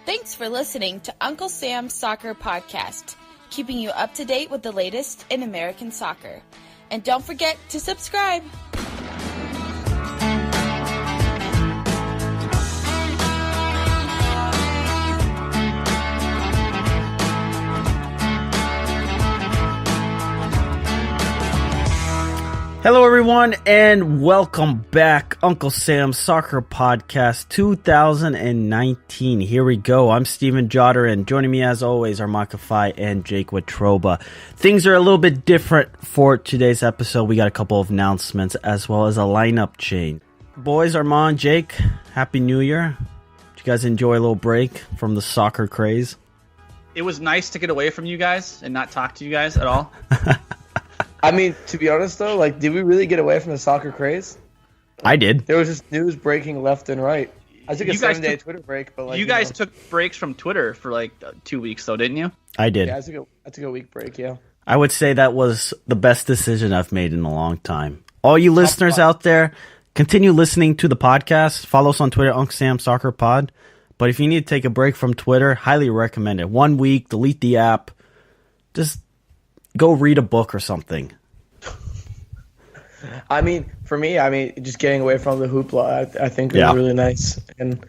Thanks for listening to Uncle Sam's Soccer Podcast, keeping you up to date with the latest in American soccer. And don't forget to subscribe. Hello, everyone, and welcome back. Uncle Sam's Soccer Podcast 2019. Here we go. I'm Steven Jotter, and joining me, as always, are Makafai and Jake Watroba. Things are a little bit different for today's episode. We got a couple of announcements, as well as a lineup change. Boys, Arman, Jake, Happy New Year. Did you guys enjoy a little break from the soccer craze? It was nice to get away from you guys and not talk to you guys at all. I mean, to be honest, though, like, did we really get away from the soccer craze? I did. There was just news breaking left and right. I took a 7-day Twitter break, but like you guys took breaks from Twitter for like 2 weeks, though, didn't you? I did. Yeah, I took a week break. Yeah. I would say that was the best decision I've made in a long time. All you listeners out there, continue listening to the podcast. Follow us on Twitter, Uncle Sam Soccer Pod. But if you need to take a break from Twitter, highly recommend it. 1 week, delete the app. Just go read a book or something. I mean, for me, just getting away from the hoopla, I think was really nice. And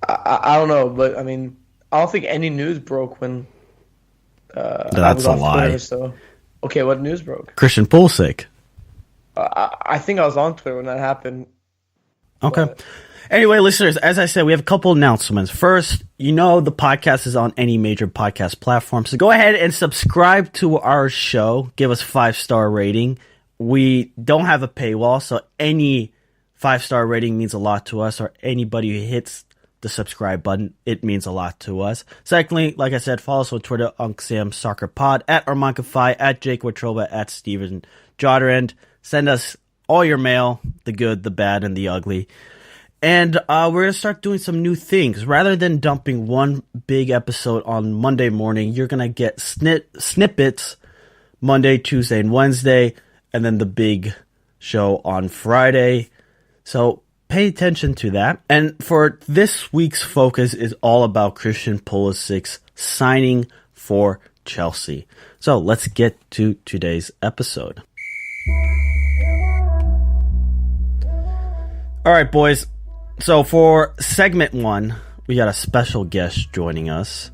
I don't know, but I mean, I don't think any news broke when I was off Twitter. So, okay, what news broke? Christian Pulisic. I think I was on Twitter when that happened. Okay. But anyway, listeners, as I said, we have a couple announcements. First, you know the podcast is on any major podcast platform, so go ahead and subscribe to our show. Give us 5-star rating. We don't have a paywall, so any 5-star rating means a lot to us, or anybody who hits the subscribe button, it means a lot to us. Secondly, like I said, follow us on Twitter, Uncle Sam Soccer Pod, at Arman Kafai, at Jake Watroba, at Steven Jotter, and send us all your mail, the good, the bad, and the ugly. And we're going to start doing some new things. Rather than dumping one big episode on Monday morning, you're going to get snippets Monday, Tuesday, and Wednesday, and then the big show on Friday. So pay attention to that. And for this week's focus is all about Christian Pulisic's signing for Chelsea. So let's get to today's episode. All right, boys. So for segment 1, we got a special guest joining us.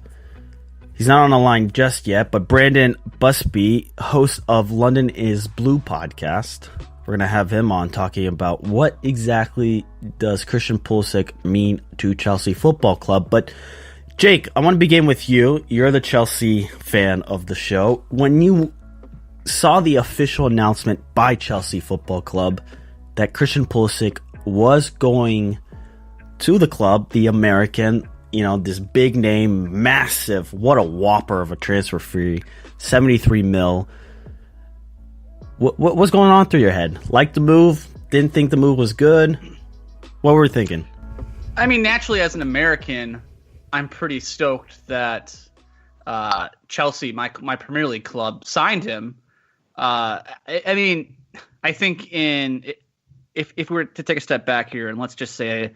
He's not on the line just yet, but Brandon Busbee, host of London is Blue podcast. We're going to have him on talking about what exactly does Christian Pulisic mean to Chelsea Football Club. But Jake, I want to begin with you. You're the Chelsea fan of the show. When you saw the official announcement by Chelsea Football Club that Christian Pulisic was going to the club, the American, this big name, massive, what a whopper of a transfer fee, 73 mil. What was going on through your head? Liked the move? Didn't think the move was good? What were we thinking? I mean, naturally, as an American, I'm pretty stoked that Chelsea, my Premier League club, signed him. I think if we were to take a step back here and let's just say,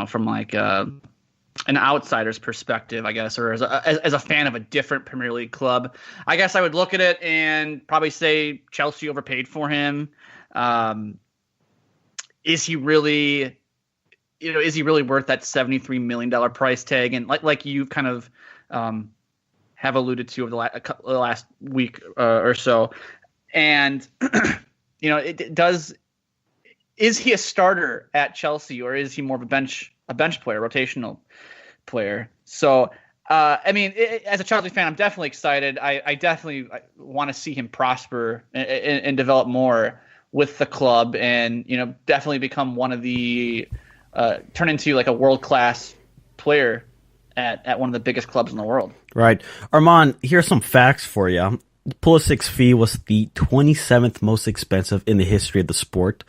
from like an outsider's perspective, I guess, or as a fan of a different Premier League club, I guess I would look at it and probably say Chelsea overpaid for him. Is he really worth that $73 million price tag? And like you kind of have alluded to over the last week or so, and is he a starter at Chelsea, or is he more of a bench player, rotational player? So, as a Chelsea fan, I'm definitely excited. I definitely want to see him prosper and develop more with the club, and definitely become one of the turn into like a world-class player at one of the biggest clubs in the world. Right, Arman. Here's some facts for you. Pulisic's fee was the 27th most expensive in the history of the sport.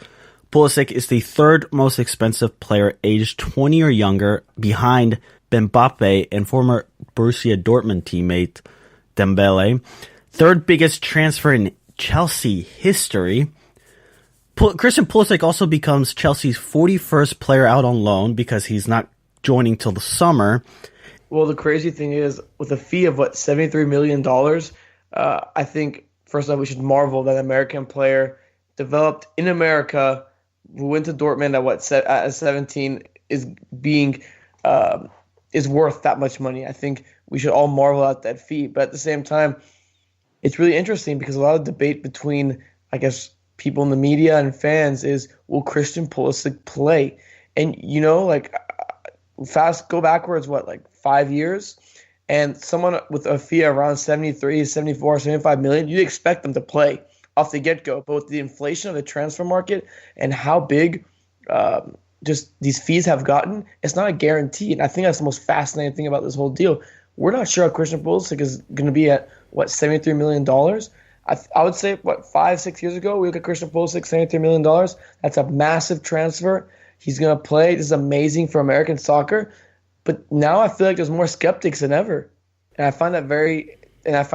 Pulisic is the third most expensive player aged 20 or younger, behind Mbappe and former Borussia Dortmund teammate Dembele. Third biggest transfer in Chelsea history. Christian Pulisic also becomes Chelsea's 41st player out on loan because he's not joining till the summer. Well, the crazy thing is, with a fee of $73 million, I think first off we should marvel that an American player developed in America, who went to Dortmund at 17, is being is worth that much money. I think we should all marvel at that fee. But at the same time, it's really interesting because a lot of debate between, I guess, people in the media and fans is, will Christian Pulisic play? And, go backwards, 5 years? And someone with a fee around 73, 74, 75 million, you'd expect them to play off the get-go. But with the inflation of the transfer market and how big just these fees have gotten, it's not a guarantee. And I think that's the most fascinating thing about this whole deal. We're not sure how Christian Pulisic is going to be at, $73 million? I would say, 5-6 years ago, we look at Christian Pulisic, $73 million. That's a massive transfer. He's going to play. This is amazing for American soccer. But now I feel like there's more skeptics than ever. And I find that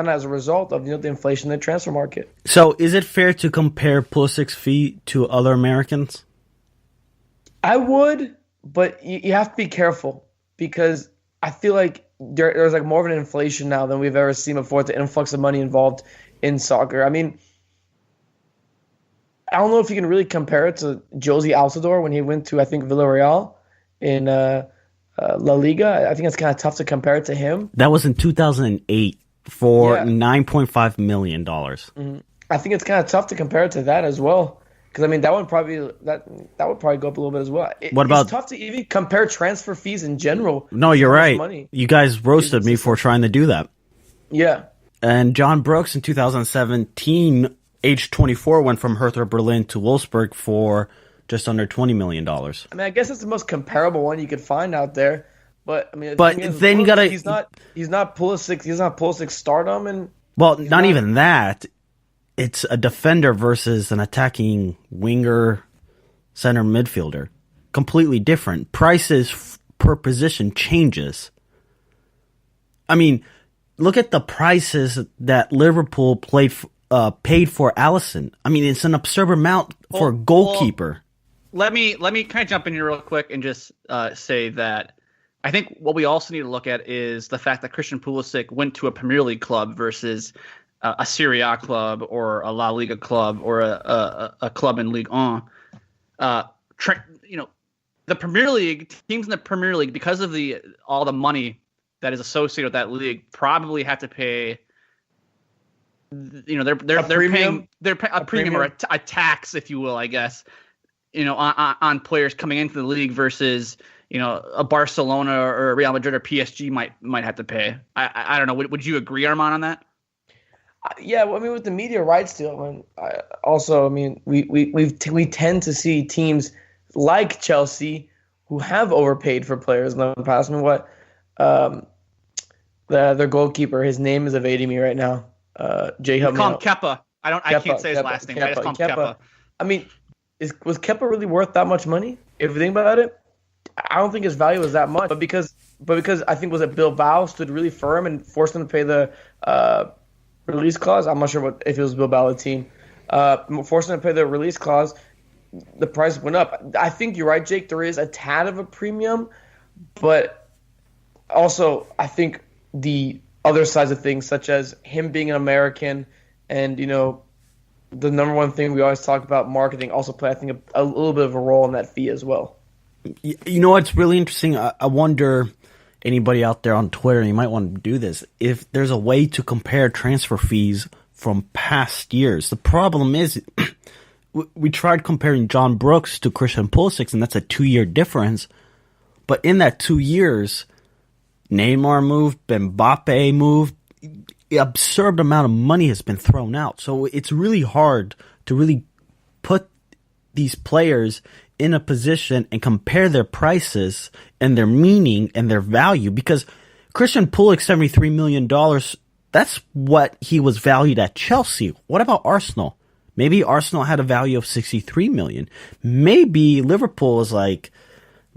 as a result of the inflation in the transfer market. So is it fair to compare Pulisic's fee to other Americans? I would, but you have to be careful because I feel like there's more of an inflation now than we've ever seen before, the influx of money involved in soccer. I mean, I don't know if you can really compare it to Josie Altidore when he went to, I think, Villarreal in La Liga. I think it's kind of tough to compare it to him. That was in 2008 for $9.5 million. Mm-hmm. I think it's kind of tough to compare it to that as well. Because I mean, that would probably go up a little bit as well. It's tough to even compare transfer fees in general. No, you're right. Money. You guys roasted me for trying to do that. Yeah. And John Brooks in 2017, age 24, went from Hertha Berlin to Wolfsburg for just under $20 million. I mean, I guess it's the most comparable one you could find out there. But I mean, then you gotta. He's not Pulisic. He's not Pulisic's stardom, and not even that. It's a defender versus an attacking winger, center midfielder. Completely different. Prices per position changes. I mean, look at the prices that Liverpool paid for Alisson. I mean, it's an absurd amount for a goalkeeper. Let me kind of jump in here real quick and just say that I think what we also need to look at is the fact that Christian Pulisic went to a Premier League club versus a Serie A club or a La Liga club or a club in Ligue 1. The Premier League teams in the Premier League, because of all the money that is associated with that league, probably have to pay. They're paying a premium or a tax, if you will, I guess. On players coming into the league versus a Barcelona or a Real Madrid or PSG might have to pay. I don't know. Would you agree, Arman, on that? Yeah, well, I mean, with the media rights deal, we tend to see teams like Chelsea who have overpaid for players in the past. I mean, their goalkeeper, his name is evading me right now. Jay, help me out. Call him Kepa. I can't say his last name. I just call him Kepa. I mean, was Kepa really worth that much money? If you think about it, I don't think his value was that much. But because I think Bilbao stood really firm and forced him to pay the release clause. I'm not sure if it was Bilbao the team. Forced him to pay the release clause. The price went up. I think you're right, Jake. There is a tad of a premium, but also I think the other sides of things, such as him being an American, and the number one thing we always talk about, marketing, also play, I think, a little bit of a role in that fee as well. You know what's really interesting? I wonder, anybody out there on Twitter, you might want to do this, if there's a way to compare transfer fees from past years. The problem is, we tried comparing John Brooks to Christian Pulisic, and that's a 2-year difference. But in that 2 years, Neymar moved, Mbappe moved, an absurd amount of money has been thrown out. So it's really hard to really put these players in a position and compare their prices and their meaning and their value, because Christian Pulisic, $73 million, that's what he was valued at Chelsea. What about Arsenal? Maybe Arsenal had a value of $63 million. Maybe Liverpool is like,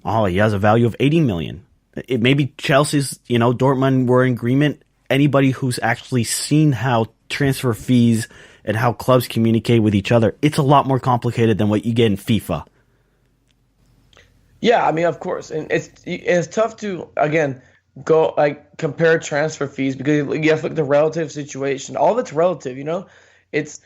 oh, he has a value of $80 million. Maybe Chelsea's, Dortmund were in agreement. Anybody who's actually seen how transfer fees and how clubs communicate with each other, it's a lot more complicated than what you get in FIFA. Yeah, I mean, of course. And it's tough to, again, go compare transfer fees because you have to look at the relative situation. All of it's relative, It's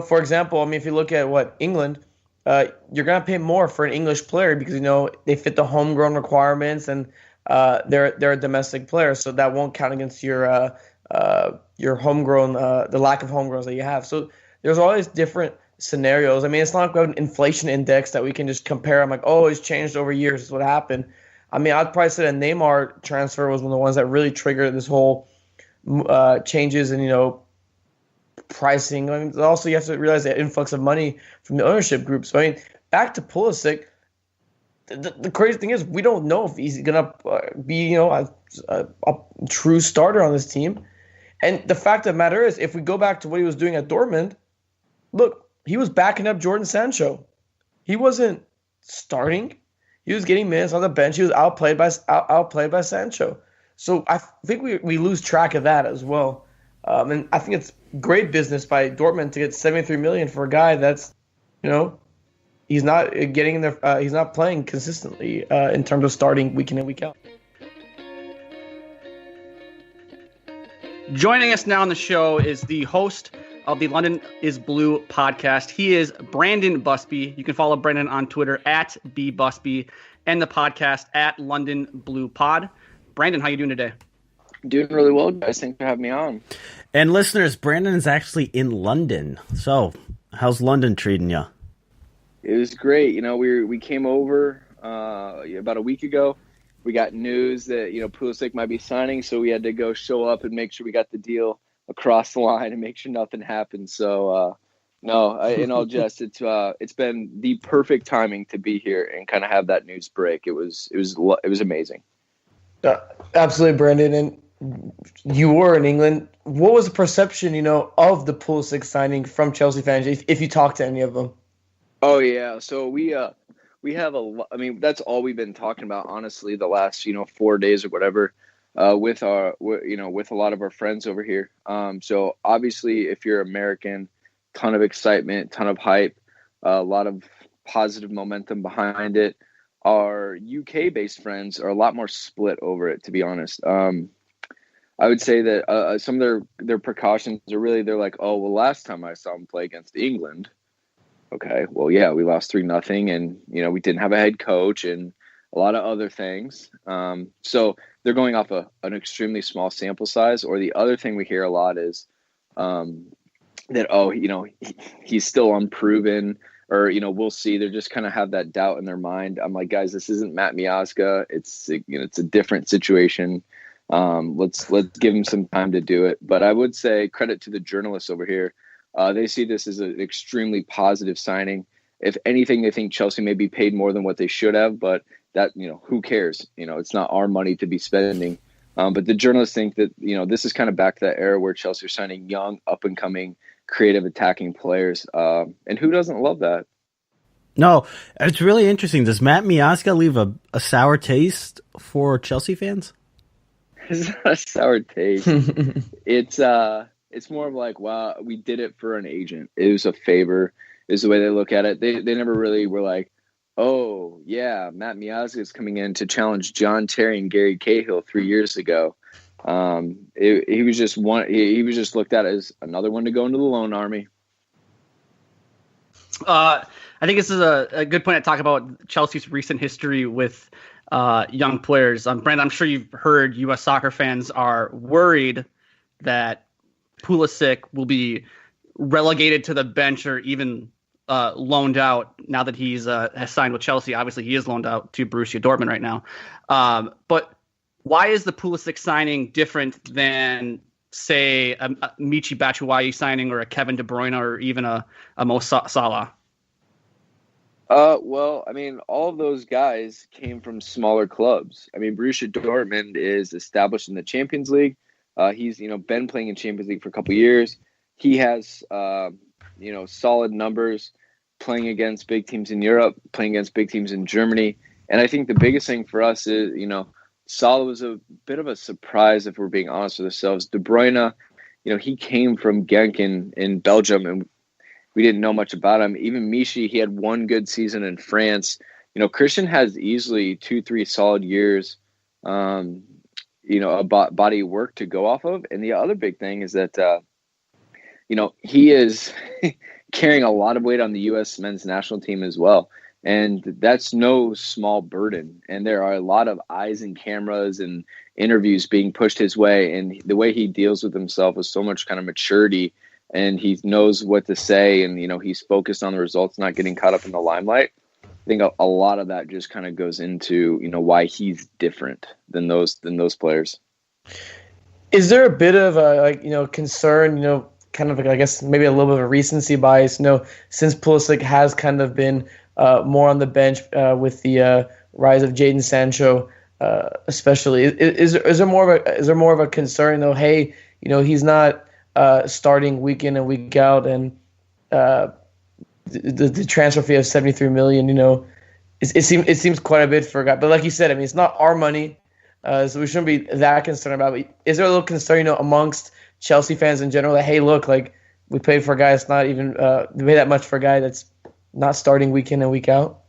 for example, I mean, if you look at England, you're gonna pay more for an English player because they fit the homegrown requirements and they're a domestic player, so that won't count against your homegrown the lack of homegrowns that you have. So there's always different scenarios. I mean, it's not like we have an inflation index that we can just compare. I'm like, oh, it's changed over years. Is what happened. I mean, I'd probably say that Neymar transfer was one of the ones that really triggered this whole changes in pricing. I mean, also you have to realize the influx of money from the ownership group. So I mean, back to Pulisic. The crazy thing is we don't know if he's gonna be a true starter on this team. And the fact of the matter is, if we go back to what he was doing at Dortmund, look, he was backing up Jordan Sancho. He wasn't starting. He was getting minutes on the bench. He was outplayed by Sancho. So I think we lose track of that as well. And I think it's great business by Dortmund to get $73 million for a guy that's, he's not getting in there. He's not playing consistently in terms of starting week in and week out. Joining us now on the show is the host of the London is Blue podcast. He is Brandon Busbee. You can follow Brandon on Twitter at @BBusbee and the podcast at London Blue Pod. Brandon, how you doing today? Doing really well, guys. Thanks for having me on. And listeners, Brandon is actually in London. So, how's London treating you? It was great. We came over about a week ago. We got news that Pulisic might be signing, so we had to go show up and make sure we got the deal across the line and make sure nothing happened. So, in all jest, it's been the perfect timing to be here and kind of have that news break. It was amazing. Absolutely, Brandon. And you were in England. What was the perception, of the Pulisic signing from Chelsea fans, if you talked to any of them? Oh yeah, so we have I mean, that's all we've been talking about, honestly, the last 4 days or whatever. With a lot of our friends over here. So obviously, if you're American, ton of excitement, ton of hype, a lot of positive momentum behind it. Our UK-based friends are a lot more split over it, to be honest. I would say that some of their precautions are really, they're like, oh, well, last time I saw them play against England, okay, well, yeah, we lost 3-0, and we didn't have a head coach and a lot of other things. So they're going off an extremely small sample size. Or the other thing we hear a lot is that, he's still unproven, or, we'll see. They're just kind of have that doubt in their mind. I'm like, guys, this isn't Matt Miazga. It's a different situation. Let's give him some time to do it. But I would say credit to the journalists over here. They see this as an extremely positive signing. If anything, they think Chelsea may be paid more than what they should have, but that, who cares? It's not our money to be spending. But the journalists think that, this is kind of back to that era where Chelsea are signing young, up-and-coming, creative, attacking players. And who doesn't love that? No, it's really interesting. Does Matt Miazga leave a sour taste for Chelsea fans? It's not a sour taste. It's more of like, wow, we did it for an agent. It was a favor, is the way they look at it. They never really were like, oh, yeah, Matt Miazga is coming in to challenge John Terry and Gary Cahill 3 years ago. He was just he was just looked at as another one to go into the loan army. I think this is a good point to talk about Chelsea's recent history with young players. Brandon, I'm sure you've heard U.S. soccer fans are worried that Pulisic will be relegated to the bench or even loaned out now that he's has signed with Chelsea. Obviously, he is loaned out to Borussia Dortmund right now. But why is the Pulisic signing different than, say, a Michy Batshuayi signing or a Kevin De Bruyne or even a Mo Salah? Well, I mean, all of those guys came from smaller clubs. I mean, Borussia Dortmund is established in the Champions League. He's, been playing in Champions League for a couple of years. He has, solid numbers playing against big teams in Europe, playing against big teams in Germany. And I think the biggest thing for us is, Salah was a bit of a surprise, if we're being honest with ourselves. De Bruyne, he came from Genk in Belgium, and we didn't know much about him. Even Michy, he had one good season in France. Christian has easily 2-3 solid years, a body of work to go off of. And the other big thing is that, he is carrying a lot of weight on the U.S. men's national team as well. And that's no small burden. And there are a lot of eyes and cameras and interviews being pushed his way. And the way he deals with himself with so much kind of maturity, and he knows what to say. And, he's focused on the results, not getting caught up in the limelight. I think a lot of that just kind of goes into, why he's different than those players. Is there a bit of concern, kind of I guess maybe a little bit of a recency bias, since Pulisic has kind of been more on the bench with the rise of Jadon Sancho, especially. Is there more of a concern though? Hey, he's not starting week in and week out, and the transfer fee of $73 million. It seems quite a bit for a guy. But like you said, I mean, it's not our money, so we shouldn't be that concerned about it. Is there a little concern, amongst Chelsea fans in general, that hey, look, like we paid for a guy that's not even we pay that much for a guy that's not starting week in and week out?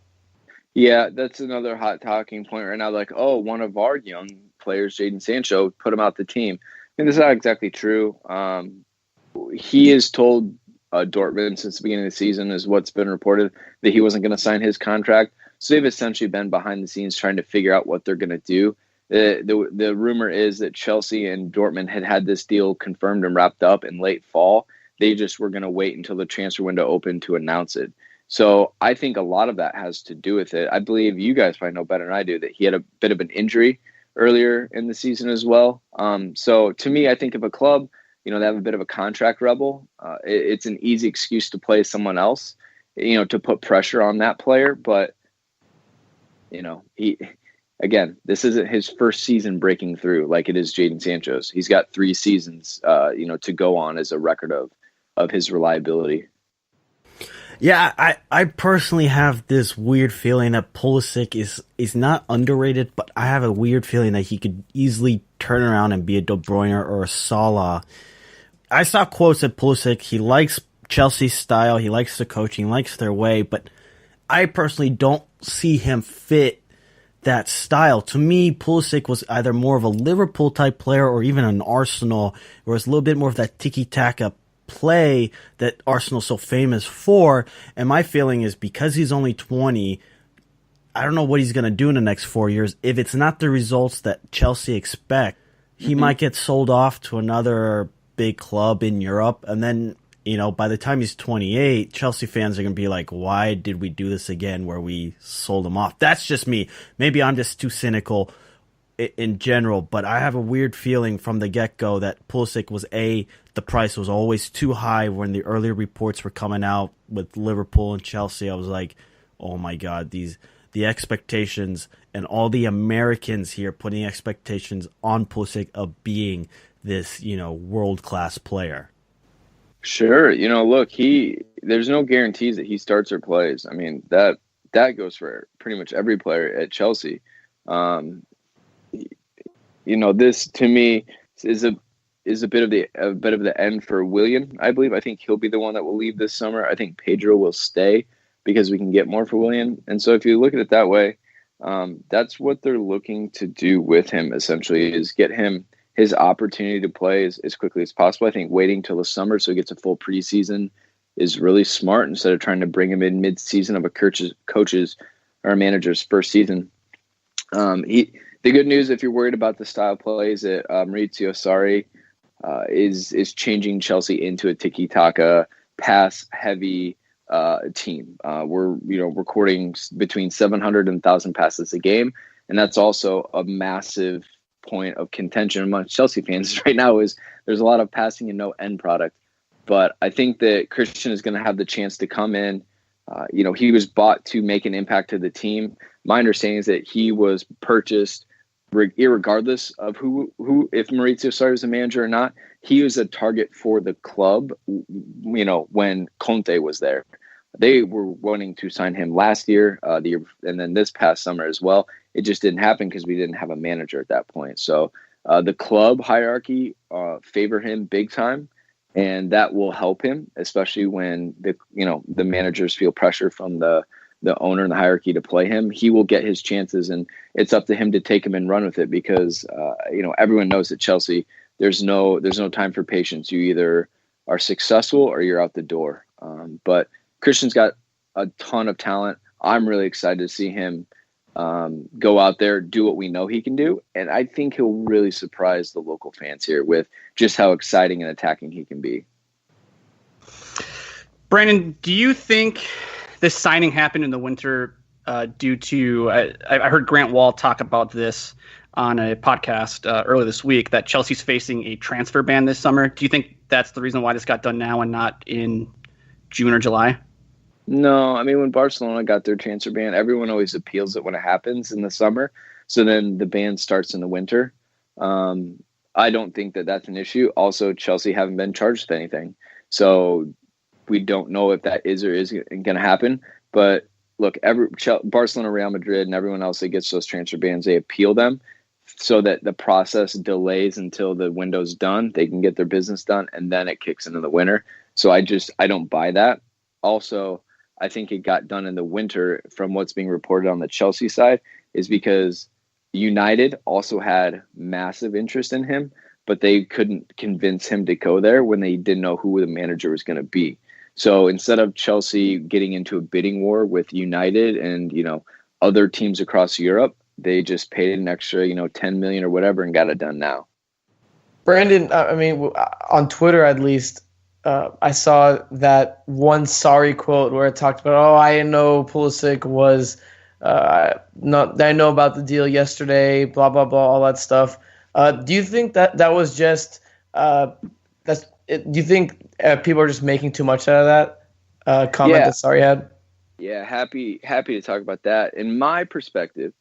Yeah, that's another hot talking point right now. Like, oh, one of our young players, Jadon Sancho, put him out the team. And this is not exactly true. He has told Dortmund since the beginning of the season, is what's been reported, that he wasn't going to sign his contract. So they've essentially been behind the scenes trying to figure out what they're going to do. The rumor is that Chelsea and Dortmund had this deal confirmed and wrapped up in late fall. They just were going to wait until the transfer window opened to announce it. So I think a lot of that has to do with it. I believe you guys probably know better than I do that he had a bit of an injury earlier in the season as well. So to me, I think if a club, they have a bit of a contract rebel, it's an easy excuse to play someone else, to put pressure on that player. But, this isn't his first season breaking through like it is Jadon Sancho's. He's got 3 seasons, to go on as a record of his reliability. Yeah, I personally have this weird feeling that Pulisic is not underrated, but I have a weird feeling that he could easily turn around and be a De Bruyne or a Salah. I saw quotes at Pulisic. He likes Chelsea's style. He likes the coaching, he likes their way, but I personally don't see him fit that style. To me, Pulisic was either more of a Liverpool type player or even an Arsenal, where it's a little bit more of that tiki-taka play that Arsenal's so famous for. And my feeling is because he's only 20, I don't know what he's going to do in the next 4 years. If it's not the results that Chelsea expect, he might get sold off to another big club in Europe. And then, by the time he's 28, Chelsea fans are going to be like, why did we do this again where we sold him off? That's just me. Maybe I'm just too cynical in general, but I have a weird feeling from the get-go that Pulisic was the price was always too high. When the earlier reports were coming out with Liverpool and Chelsea, I was like, oh my God, the expectations and all the Americans here putting expectations on Pulisic of being this, world-class player. Sure. Look, there's no guarantees that he starts or plays. I mean, that goes for pretty much every player at Chelsea. This to me is a bit of the end for Willian. I believe. I think he'll be the one that will leave this summer. I think Pedro will stay because we can get more for Willian. And so if you look at it that way, that's what they're looking to do with him. Essentially, is get him his opportunity to play as quickly as possible. I think waiting till the summer so he gets a full preseason is really smart instead of trying to bring him in mid-season of a coach's or a manager's first season. The good news, if you're worried about the style play, is that Maurizio Sarri is changing Chelsea into a tiki-taka, pass-heavy team. We're recording between 700 and 1,000 passes a game, and that's also a massive point of contention amongst Chelsea fans right now. Is there's a lot of passing and no end product. But I think that Christian is going to have the chance to come in. He was bought to make an impact to the team. My understanding is that he was purchased irregardless of who if Maurizio Sarri was a manager or not. He was a target for the club, when Conte was there. They were wanting to sign him last year, and then this past summer as well. It just didn't happen because we didn't have a manager at that point. So the club hierarchy favor him big time, and that will help him, especially when the managers feel pressure from the the owner and the hierarchy to play him, he will get his chances, and it's up to him to take him and run with it because everyone knows at Chelsea there's no time for patience. You either are successful or you're out the door. But Christian's got a ton of talent. I'm really excited to see him go out there, do what we know he can do, and I think he'll really surprise the local fans here with just how exciting and attacking he can be. Brandon, do you think this signing happened in the winter due to I heard Grant Wall talk about this on a podcast earlier this week, that Chelsea's facing a transfer ban this summer. Do you think that's the reason why this got done now and not in June or July? No, I mean, when Barcelona got their transfer ban, everyone always appeals it when it happens in the summer. So then the ban starts in the winter. I don't think that that's an issue. Also, Chelsea haven't been charged with anything. So we don't know if that is or isn't going to happen. But look, Barcelona, Real Madrid, and everyone else that gets those transfer bans, they appeal them so that the process delays until the window's done. They can get their business done, and then it kicks into the winter. So I don't buy that. Also, I think it got done in the winter from what's being reported on the Chelsea side is because United also had massive interest in him, but they couldn't convince him to go there when they didn't know who the manager was going to be. So instead of Chelsea getting into a bidding war with United and, other teams across Europe, they just paid an extra, $10 million or whatever and got it done now. Brandon, I mean, on Twitter at least, I saw that one sorry quote where it talked about, I didn't know Pulisic was I know about the deal yesterday, blah, blah, blah, all that stuff. Do you think that was just do you think people are just making too much out of that comment that Sarri had? Yeah, happy to talk about that. In my perspective,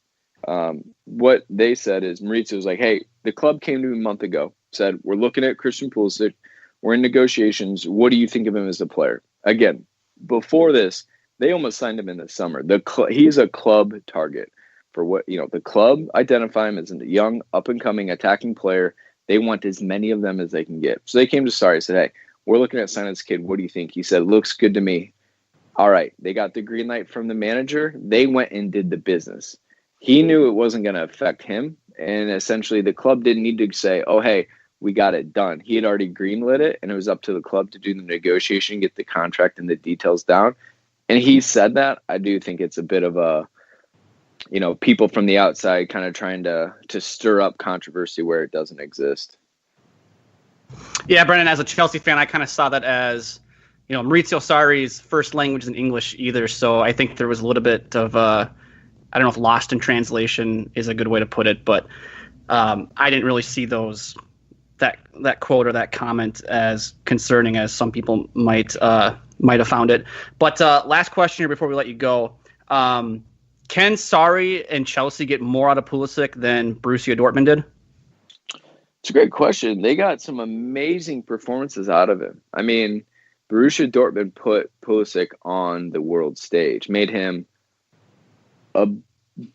what they said is Maurizio was like, hey, the club came to me a month ago, said, we're looking at Christian Pulisic. We're in negotiations. What do you think of him as a player? Again, before this, they almost signed him in the summer. He's a club target for what, the club identify him as a young, up-and-coming attacking player. They want as many of them as they can get. So they came to Sarri and said, hey, we're looking at signing this kid. What do you think? He said, looks good to me. All right. They got the green light from the manager. They went and did the business. He knew it wasn't going to affect him. And essentially the club didn't need to say, oh, hey, we got it done. He had already greenlit it, and it was up to the club to do the negotiation, get the contract and the details down. And he said that. I do think it's a bit of a, people from the outside kind of trying to stir up controversy where it doesn't exist. Yeah, Brendan, as a Chelsea fan, I kind of saw that as, Maurizio Sarri's first language isn't English either. So I think there was a little bit of, I don't know if lost in translation is a good way to put it, but I didn't really see that quote or that comment as concerning as some people might have found it. But last question here before we let you go. Can Sarri and Chelsea get more out of Pulisic than Borussia Dortmund did? It's a great question. They got some amazing performances out of him. I mean, Borussia Dortmund put Pulisic on the world stage, made him a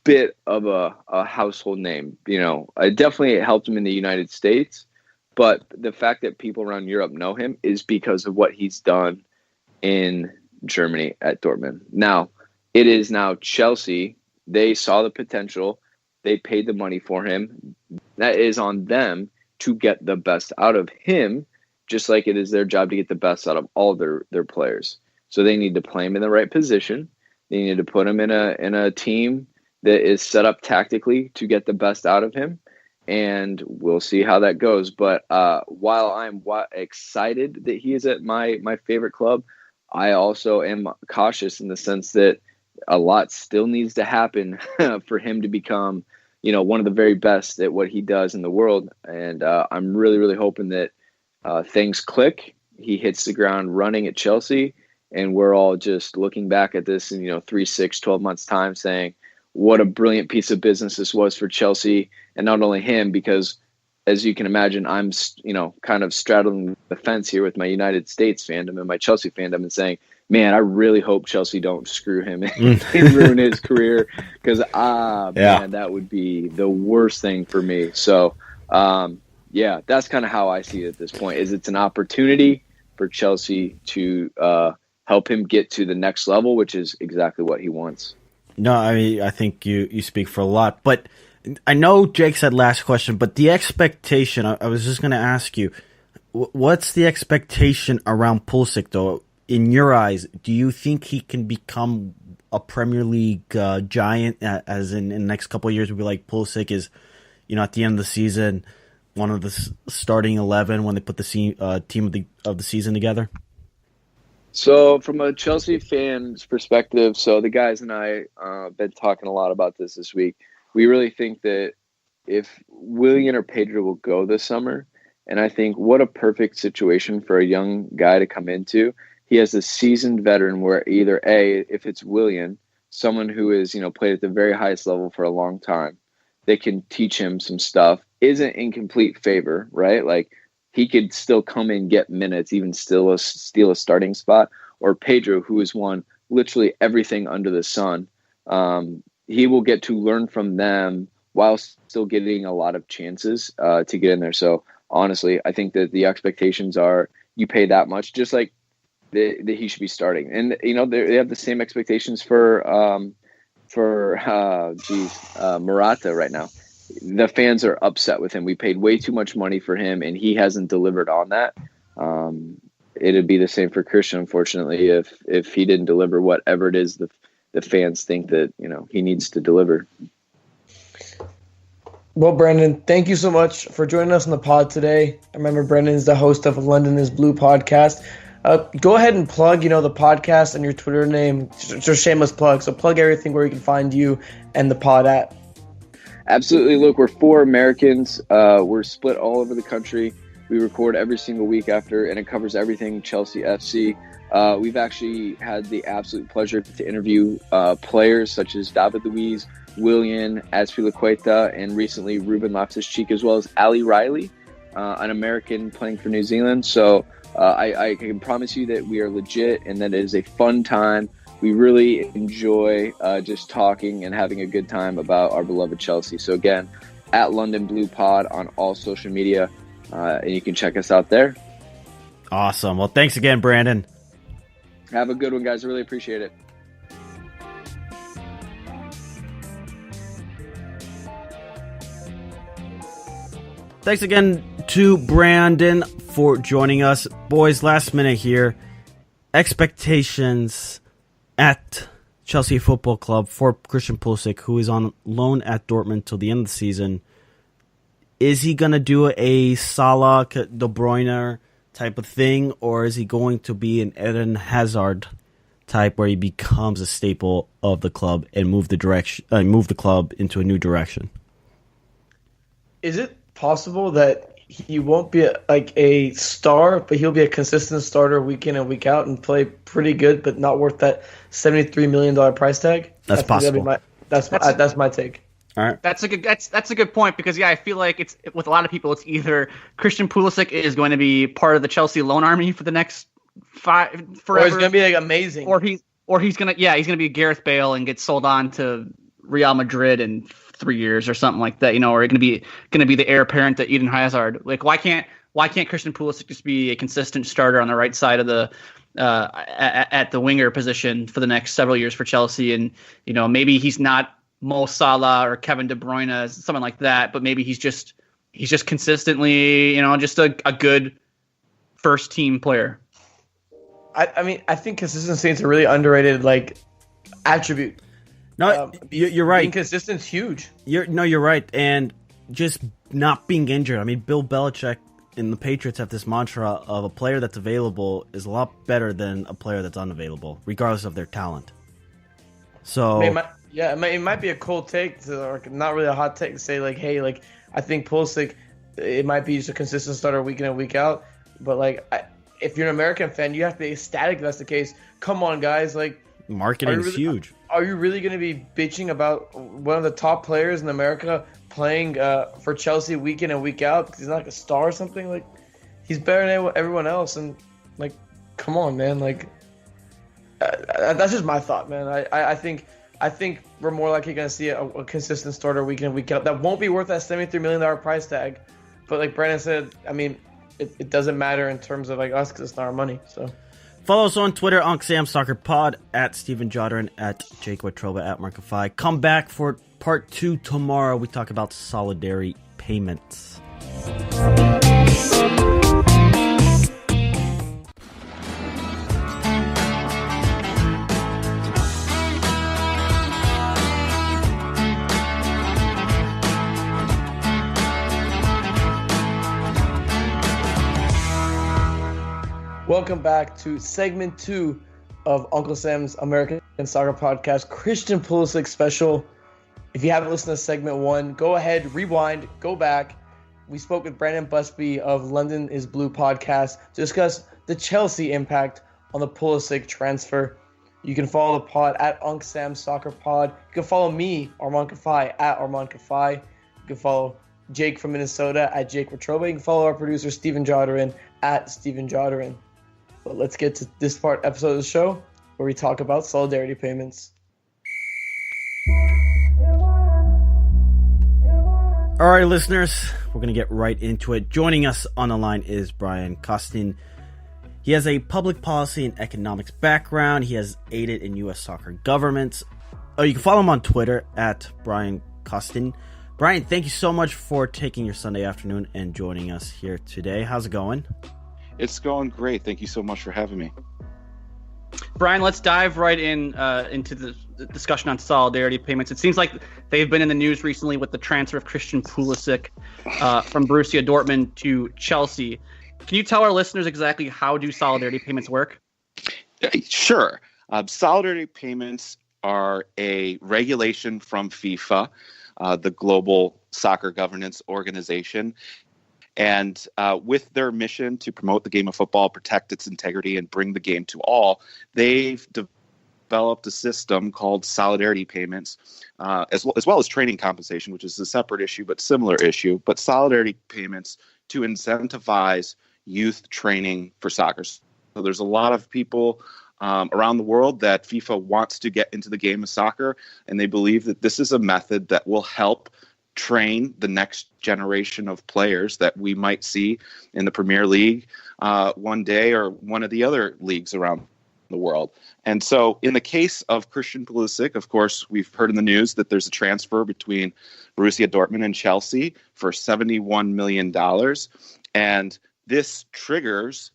bit of a household name. It definitely helped him in the United States. But the fact that people around Europe know him is because of what he's done in Germany at Dortmund. Now, it is now Chelsea. They saw the potential. They paid the money for him. That is on them to get the best out of him, just like it is their job to get the best out of all their players. So they need to play him in the right position. They need to put him in a team that is set up tactically to get the best out of him. And we'll see how that goes. But while I'm excited that he is at my favorite club, I also am cautious in the sense that a lot still needs to happen for him to become, one of the very best at what he does in the world. And I'm really, really hoping that things click. He hits the ground running at Chelsea, and we're all just looking back at this in 3, 6, 12 months time saying, what a brilliant piece of business this was for Chelsea. And not only him, because as you can imagine, I'm, kind of straddling the fence here with my United States fandom and my Chelsea fandom and saying, man, I really hope Chelsea don't screw him and ruin his career. Because, man, that would be the worst thing for me. So, that's kind of how I see it at this point, is it's an opportunity for Chelsea to help him get to the next level, which is exactly what he wants. No, I mean, I think you speak for a lot, but I know Jake said last question, but the expectation, I was just going to ask you, what's the expectation around Pulisic, though? In your eyes, do you think he can become a Premier League giant, as in the next couple of years, we'll be like Pulisic is, at the end of the season, one of the starting 11 when they put the team of the season together? So from a Chelsea fan's perspective, so the guys and I been talking a lot about this week. We really think that if Willian or Pedro will go this summer, and I think what a perfect situation for a young guy to come into. He has a seasoned veteran where either if it's Willian, someone who is, played at the very highest level for a long time, they can teach him some stuff, isn't in complete favor, right? Like he could still come in, get minutes, even steal a starting spot. Or Pedro, who has won literally everything under the sun. He will get to learn from them while still getting a lot of chances to get in there. So honestly, I think that the expectations are you pay that much, just like that he should be starting. And, they have the same expectations for Morata right now. The fans are upset with him. We paid way too much money for him, and he hasn't delivered on that. It'd be the same for Christian, unfortunately, if he didn't deliver whatever it is the fans think that he needs to deliver. Well, Brandon, thank you so much for joining us on the pod today. I remember Brandon is the host of London is Blue podcast. Go ahead and plug, the podcast and your Twitter name. Just shameless plug. So plug everything where you can find you and the pod at. Absolutely. Look, we're 4 Americans. We're split all over the country. We record every single week after, and it covers everything Chelsea FC. We've actually had the absolute pleasure to interview players such as David Luiz, Willian, Azpilicueta, and recently Ruben Loftus-Cheek, as well as Ali Riley, an American playing for New Zealand. So I can promise you that we are legit and that it is a fun time. We really enjoy just talking and having a good time about our beloved Chelsea. So again, at London Blue Pod on all social media, and you can check us out there. Awesome. Well, thanks again, Brandon. Have a good one, guys. I really appreciate it. Thanks again to Brandon for joining us. Boys, last minute here. Expectations at Chelsea Football Club for Christian Pulisic, who is on loan at Dortmund till the end of the season. Is he going to do a Salah, De Bruyne type of thing, or is he going to be an Eden Hazard type where he becomes a staple of the club and move the club into a new direction? Is it possible that he won't be a star, but he'll be a consistent starter week in and week out and play pretty good, but not worth that $73 million price tag? That's possible. That's my take. All right. That's a good point because I feel like it's with a lot of people it's either Christian Pulisic is going to be part of the Chelsea loan army for the next forever, or he's going to be amazing, or he's going to be Gareth Bale and get sold on to Real Madrid in 3 years or something like that, or going to be the heir apparent to Eden Hazard. Like why can't Christian Pulisic just be a consistent starter on the right side of the at the winger position for the next several years for Chelsea? And maybe he's not Mo Salah or Kevin De Bruyne, something like that, but maybe he's just consistently, just a good first team player. I think consistency is a really underrated attribute. No, you're right. Being consistent is huge. You're right, and just not being injured. I mean, Bill Belichick and the Patriots have this mantra of a player that's available is a lot better than a player that's unavailable, regardless of their talent. So. It might be a cold take, or not really a hot take to say hey, I think Pulisic, it might be just a consistent starter week in and week out. But if you're an American fan, you have to be ecstatic if that's the case. Come on, guys! Marketing is huge. Are you really going to be bitching about one of the top players in America playing for Chelsea week in and week out because he's not a star or something? He's better than everyone else, and come on, man! That's just my thought, man. I think we're more likely going to see a consistent starter week in and week out. That won't be worth that $73 million price tag. But like Brandon said, I mean, it doesn't matter in terms of us because it's not our money. So Follow us on Twitter, UncSamSoccerPod, at Steven Jodern, at Jake Watroba, at Markify. Come back for part 2 tomorrow. We talk about solidarity payments. Welcome back to segment 2 of Uncle Sam's American Soccer Podcast, Christian Pulisic special. If you haven't listened to segment 1, go ahead, rewind, go back. We spoke with Brandon Busbee of London is Blue podcast to discuss the Chelsea impact on the Pulisic transfer. You can follow the pod at Unc Sam Soccer Pod. You can follow me, Arman Kafai, at Arman Kafai. You can follow Jake from Minnesota at Jake Watroba. You can follow our producer Steven Jodern at Steven Jodern. But let's get to this episode of the show where we talk about solidarity payments. All right, listeners, we're going to get right into it. Joining us on the line is Brian Costin. He has a public policy and economics background. He has aided in U.S. soccer governments. You can follow him on Twitter at Brian Costin. Brian, thank you so much for taking your Sunday afternoon and joining us here today. How's it going? It's going great. Thank you so much for having me. Brian, let's dive right into the discussion on solidarity payments. It seems like they've been in the news recently with the transfer of Christian Pulisic from Borussia Dortmund to Chelsea. Can you tell our listeners exactly how do solidarity payments work? Sure. Solidarity payments are a regulation from FIFA, the global soccer governance organization. And with their mission to promote the game of football, protect its integrity, and bring the game to all, they've developed a system called solidarity payments, as well as training compensation, which is a separate issue but similar issue. But solidarity payments to incentivize youth training for soccer. So there's a lot of people around the world that FIFA wants to get into the game of soccer, and they believe that this is a method that will help train the next generation of players that we might see in the Premier League one day or one of the other leagues around the world. And so in the case of Christian Pulisic, of course, we've heard in the news that there's a transfer between Borussia Dortmund and Chelsea for $71 million. And this triggers,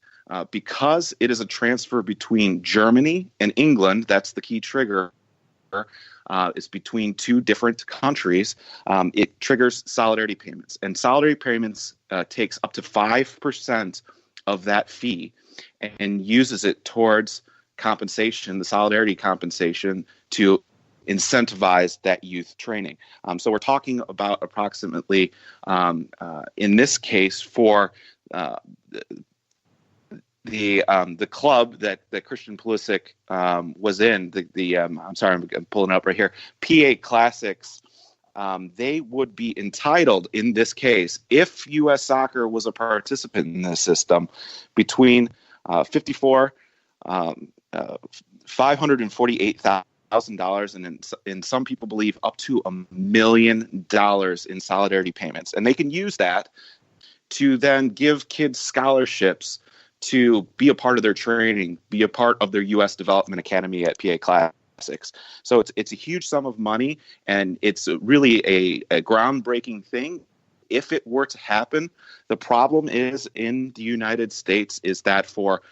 because it is a transfer between Germany and England, that's the key trigger, is between two different countries, it triggers solidarity payments. And solidarity payments takes up to 5% of that fee and uses it towards compensation, the solidarity compensation, to incentivize that youth training. So we're talking about approximately, in this case, for the club that Christian Pulisic was in, I'm sorry, I'm pulling it up right here, PA Classics, they would be entitled in this case, if U.S. Soccer was a participant in this system, between $548,000 and in some people believe up to $1 million in solidarity payments. And they can use that to then give kids scholarships to be a part of their training, be a part of their U.S. Development Academy at PA Classics. So it's a huge sum of money, and it's really a groundbreaking thing. If it were to happen, the problem is in the United States is that for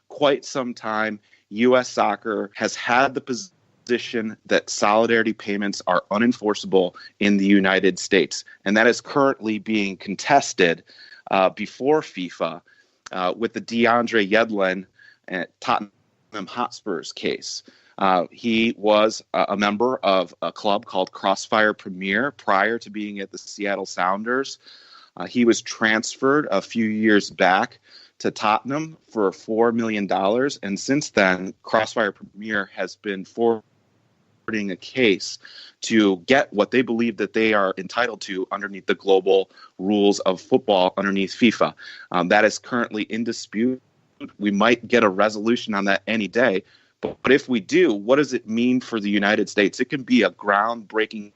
quite some time, U.S. Soccer has had the position that solidarity payments are unenforceable in the United States, and that is currently being contested before FIFA. With the DeAndre Yedlin at Tottenham Hotspur's case. He was a member of a club called Crossfire Premier prior to being at the Seattle Sounders. He was transferred a few years back to Tottenham for $4 million. And since then, Crossfire Premier has been forwarding a case to get what they believe that they are entitled to underneath the global rules of football underneath FIFA. That is currently in dispute. We might get a resolution on that any day. But if we do, what does it mean for the United States? It can be a groundbreaking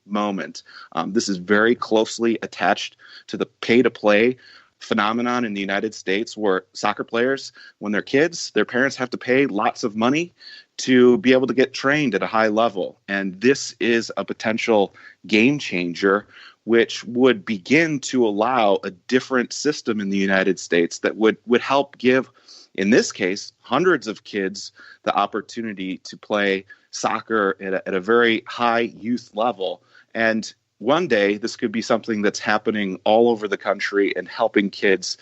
moment. This is very closely attached to the pay-to-play phenomenon in the United States where soccer players, when they're kids, their parents have to pay lots of money to be able to get trained at a high level. And this is a potential game changer, which would begin to allow a different system in the United States that would help give, in this case, hundreds of kids the opportunity to play soccer at a very high youth level. And one day, this could be something that's happening all over the country and helping kids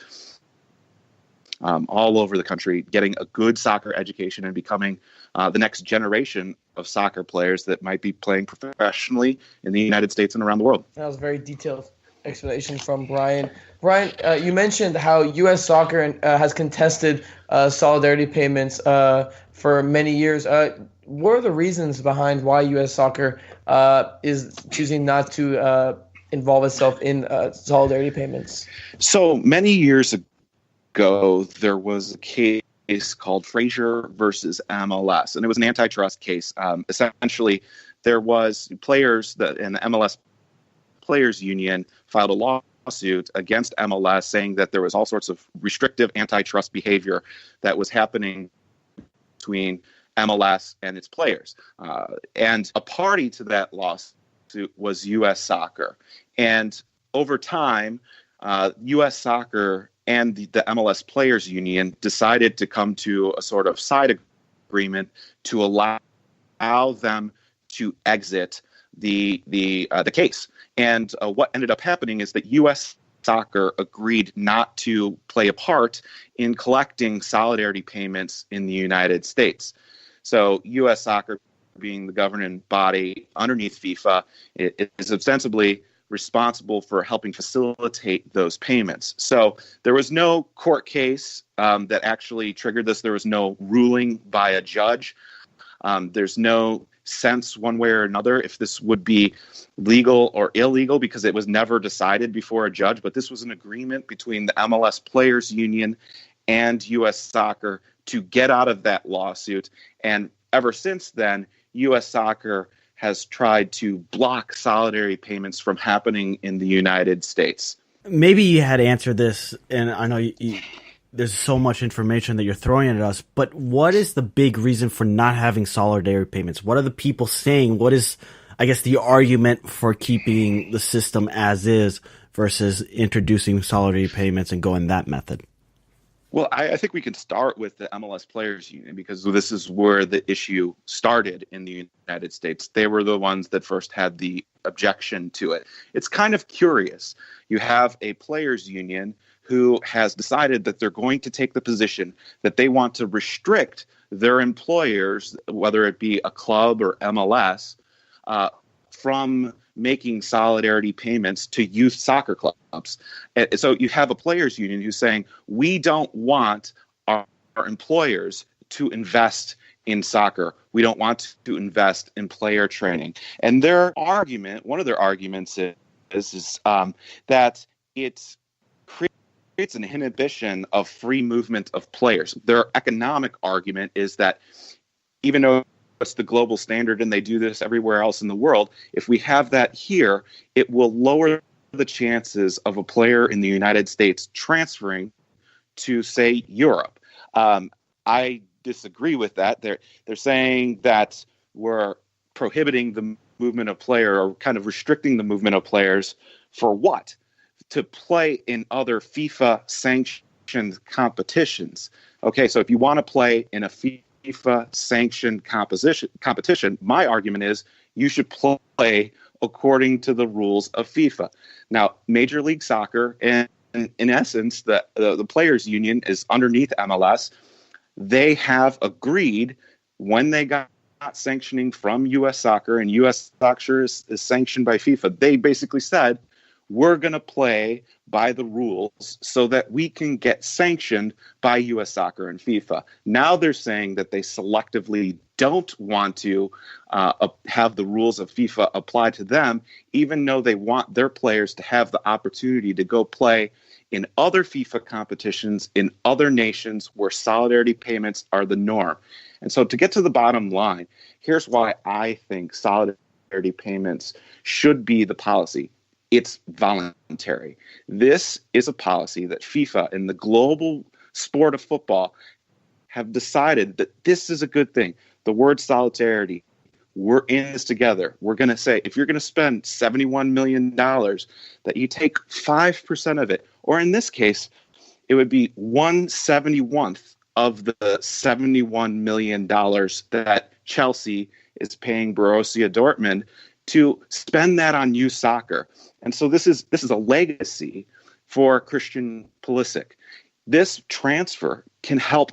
all over the country getting a good soccer education and becoming the next generation of soccer players that might be playing professionally in the United States and around the world. That was a very detailed explanation from Brian. Brian, you mentioned how U.S. Soccer has contested solidarity payments for many years. What are the reasons behind why U.S. Soccer is choosing not to involve itself in solidarity payments? So many years ago, there was a case called Frazier versus MLS, and it was an antitrust case. Essentially, there was players and the MLS Players Union filed a lawsuit against MLS saying that there was all sorts of restrictive antitrust behavior that was happening between MLS and its players. And a party to that lawsuit was U.S. Soccer. And over time, U.S. Soccer and the MLS Players Union decided to come to a sort of side agreement to allow them to exit the case. And what ended up happening is that U.S. Soccer agreed not to play a part in collecting solidarity payments in the United States. So U.S. Soccer, being the governing body underneath FIFA, it is ostensibly responsible for helping facilitate those payments. So there was no court case that actually triggered this. There was no ruling by a judge. There's no sense one way or another if this would be legal or illegal because it was never decided before a judge. But this was an agreement between the MLS Players Union and U.S. Soccer to get out of that lawsuit. And ever since then, U.S. Soccer has tried to block solidarity payments from happening in the United States. Maybe you had answered this, and I know there's so much information that you're throwing at us, but what is the big reason for not having solidarity payments? What are the people saying? What is, I guess, the argument for keeping the system as is versus introducing solidarity payments and going that method? Well, I think we can start with the MLS Players Union because this is where the issue started in the United States. They were the ones that first had the objection to it. It's kind of curious. You have a players union who has decided that they're going to take the position that they want to restrict their employers, whether it be a club or MLS, from making solidarity payments to youth soccer clubs. So you have a players union who's saying, we don't want our employers to invest in soccer. We don't want to invest in player training. And their argument, one of their arguments is that it creates an inhibition of free movement of players. Their economic argument is that even though it's the global standard and they do this everywhere else in the world, if we have that here, it will lower the chances of a player in the United States transferring to, say, Europe. I disagree with that. They're saying that we're prohibiting the movement of player or kind of restricting the movement of players for what? To play in other FIFA sanctioned competitions. Okay, so if you want to play in a FIFA-sanctioned competition, my argument is you should play according to the rules of FIFA. Now, Major League Soccer, and in essence, the Players Union is underneath MLS. They have agreed when they got sanctioning from U.S. Soccer, and U.S. Soccer is sanctioned by FIFA. They basically said, we're going to play by the rules so that we can get sanctioned by U.S. Soccer and FIFA. Now they're saying that they selectively don't want to have the rules of FIFA apply to them, even though they want their players to have the opportunity to go play in other FIFA competitions in other nations where solidarity payments are the norm. And so to get to the bottom line, here's why I think solidarity payments should be the policy. it's voluntary. This is a policy that FIFA and the global sport of football have decided that this is a good thing. The word solidarity, we're in this together. We're going to say, if you're going to spend $71 million, that you take 5% of it, or in this case, it would be 1/71th of the $71 million that Chelsea is paying Borussia Dortmund to spend that on youth soccer. And so this is a legacy for Christian Pulisic. This transfer can help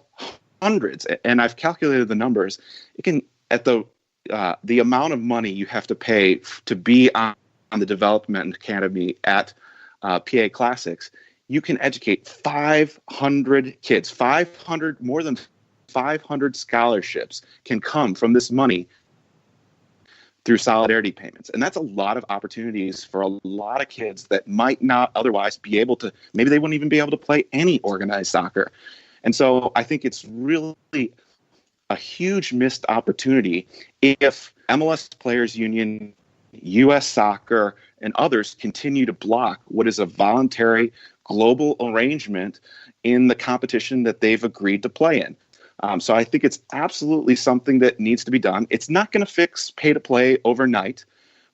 hundreds, and I've calculated the numbers. It can, at the amount of money you have to pay to be on the development academy at PA Classics, you can educate 500 kids. 500, more than 500 scholarships can come from this money through solidarity payments. And that's a lot of opportunities for a lot of kids that might not otherwise be able to, maybe they wouldn't even be able to play any organized soccer. And so I think it's really a huge missed opportunity if MLS Players Union, U.S. Soccer, and others continue to block what is a voluntary global arrangement in the competition that they've agreed to play in. So I think it's absolutely something that needs to be done. It's not going to fix pay-to-play overnight,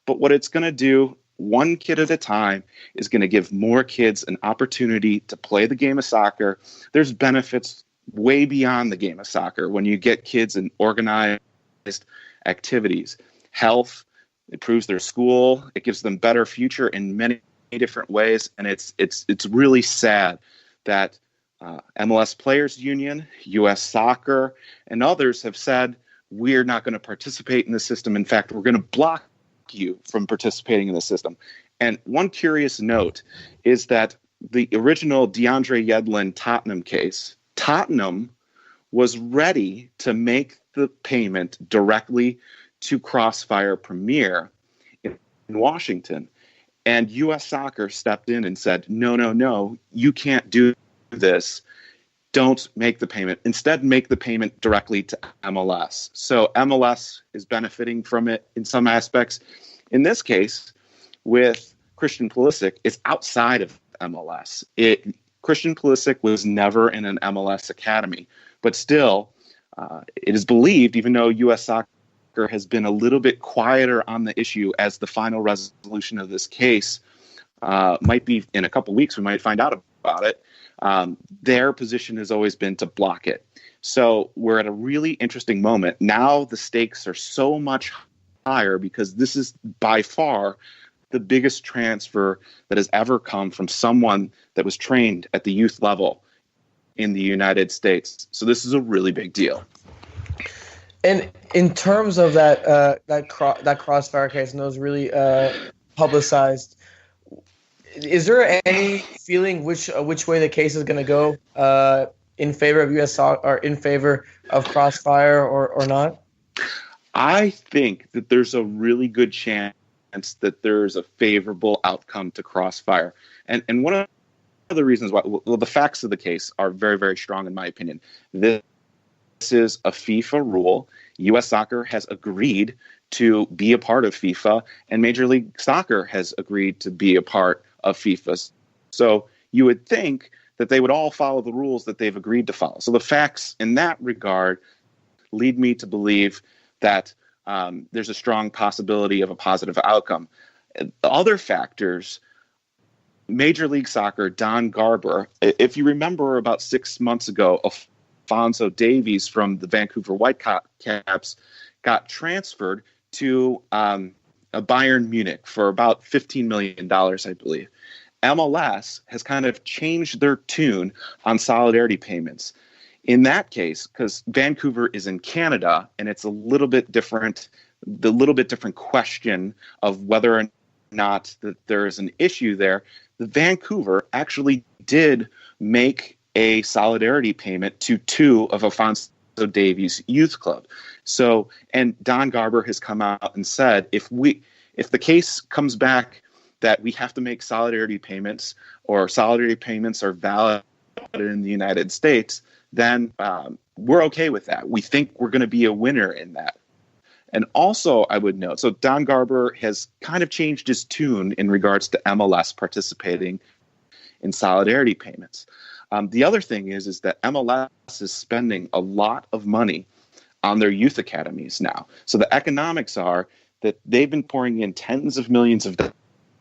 but what it's going to do, one kid at a time, is going to give more kids an opportunity to play the game of soccer. There's benefits way beyond the game of soccer when you get kids in organized activities. Health, it improves their school, it gives them better future in many different ways, and it's really sad that MLS Players Union, U.S. Soccer, and others have said, we're not going to participate in the system. In fact, we're going to block you from participating in the system. And one curious note is that the original DeAndre Yedlin Tottenham case, Tottenham was ready to make the payment directly to Crossfire Premier in Washington. And U.S. Soccer stepped in and said, no, you can't do this. Don't make the payment. Instead, make the payment directly to MLS. So MLS is benefiting from it in some aspects. In this case, with Christian Pulisic, it's outside of MLS. Christian Pulisic was never in an MLS academy, but still, it is believed, even though U.S. Soccer has been a little bit quieter on the issue as the final resolution of this case might be in a couple weeks, we might find out about it. Their position has always been to block it. So we're at a really interesting moment. Now the stakes are so much higher because this is by far the biggest transfer that has ever come from someone that was trained at the youth level in the United States. So this is a really big deal. And in terms of that Crossfire case, and those really publicized, is there any feeling which way the case is going to go in favor of U.S. or in favor of Crossfire or not? I think that there's a really good chance that there's a favorable outcome to Crossfire. And one of the reasons why, well, the facts of the case are very, very strong in my opinion. This is a FIFA rule. U.S. Soccer has agreed to be a part of FIFA, and Major League Soccer has agreed to be a part of FIFA. So you would think that they would all follow the rules that they've agreed to follow. So the facts in that regard lead me to believe that there's a strong possibility of a positive outcome. The other factors, Major League Soccer, Don Garber, if you remember about 6 months ago, Alphonso Davies from the Vancouver Whitecaps got transferred to Bayern Munich for about $15 million, I believe. MLS has kind of changed their tune on solidarity payments. In that case, because Vancouver is in Canada and it's a little bit different, the little bit different question of whether or not that there is an issue there, the Vancouver actually did make a solidarity payment to two of Alphonso Davies' youth club. So, and Don Garber has come out and said, if the case comes back that we have to make solidarity payments or solidarity payments are valid in the United States, then we're okay with that. We think we're going to be a winner in that. And also, I would note, so Don Garber has kind of changed his tune in regards to MLS participating in solidarity payments. The other thing is that MLS is spending a lot of money on their youth academies now. So the economics are that they've been pouring in tens of millions of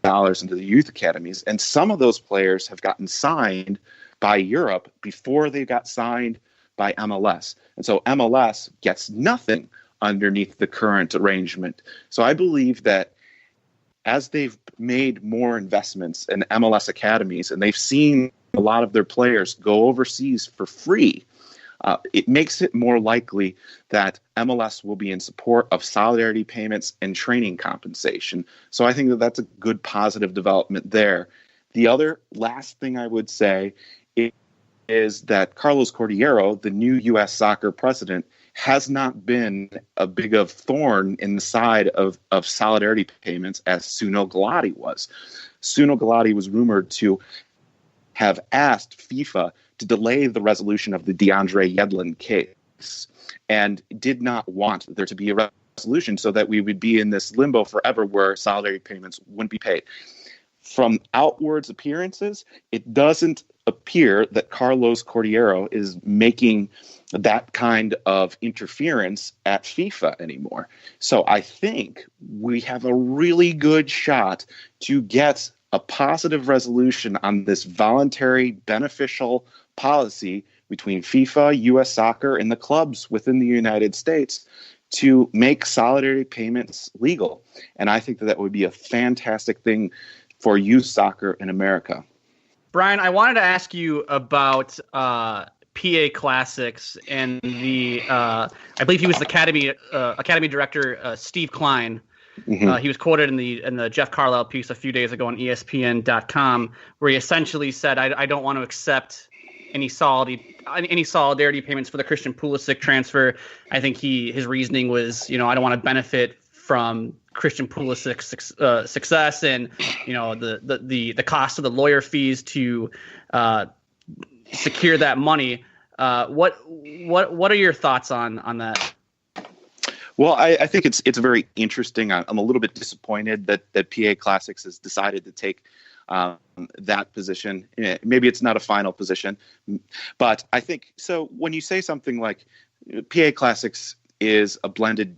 dollars into the youth academies, and some of those players have gotten signed by Europe before they got signed by MLS. And so MLS gets nothing underneath the current arrangement. So I believe that as they've made more investments in MLS academies and they've seen a lot of their players go overseas for free, it makes it more likely that MLS will be in support of solidarity payments and training compensation. So I think that that's a good positive development there. The other last thing I would say is that Carlos Cordeiro, the new U.S. soccer president, has not been a big of thorn in the side of solidarity payments as Sunil Gulati was. Sunil Gulati was rumored to have asked FIFA to delay the resolution of the DeAndre Yedlin case and did not want there to be a resolution so that we would be in this limbo forever where solidarity payments wouldn't be paid. From outwards appearances, it doesn't appear that Carlos Cordeiro is making that kind of interference at FIFA anymore. So I think we have a really good shot to get a positive resolution on this voluntary beneficial policy between FIFA, U.S. Soccer, and the clubs within the United States to make solidarity payments legal. And I think that that would be a fantastic thing for youth soccer in America. Brian, I wanted to ask you about PA Classics and the I believe he was the academy director, Steve Klein. Mm-hmm. He was quoted in the Jeff Carlisle piece a few days ago on ESPN.com, where he essentially said, "I don't want to accept any solidarity payments for the Christian Pulisic transfer." I think his reasoning was, I don't want to benefit from Christian Pulisic's success and the cost of the lawyer fees to secure that money. What are your thoughts on that? Well, I think it's very interesting. I'm a little bit disappointed that PA Classics has decided to take that position. Maybe it's not a final position, but I think so. When you say something like PA Classics is a blended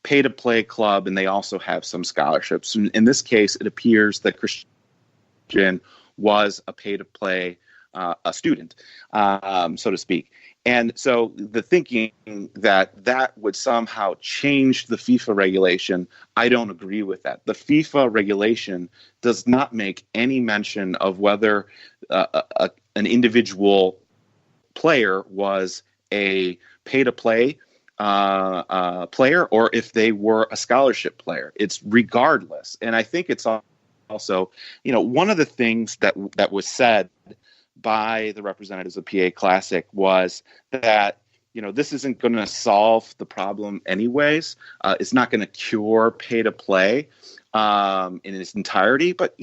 pay-to-play club, and they also have some scholarships. In this case, it appears that Christian was a pay-to-play a student, so to speak. And so the thinking that would somehow change the FIFA regulation, I don't agree with that. The FIFA regulation does not make any mention of whether an individual player was a pay-to-play player or if they were a scholarship player. It's regardless. And I think it's also, one of the things that was said by the representatives of PA Classic was that, this isn't going to solve the problem anyways. It's not going to cure pay to play in its entirety. But,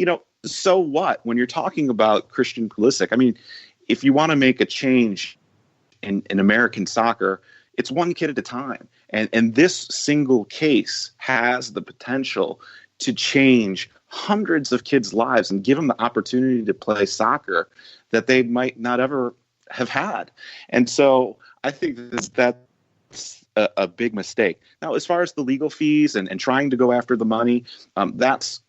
so what? When you're talking about Christian Pulisic, I mean, if you want to make a change in American soccer, it's one kid at a time. And this single case has the potential to change hundreds of kids' lives and give them the opportunity to play soccer that they might not ever have had. And so I think that's a big mistake. Now, as far as the legal fees and trying to go after the money, this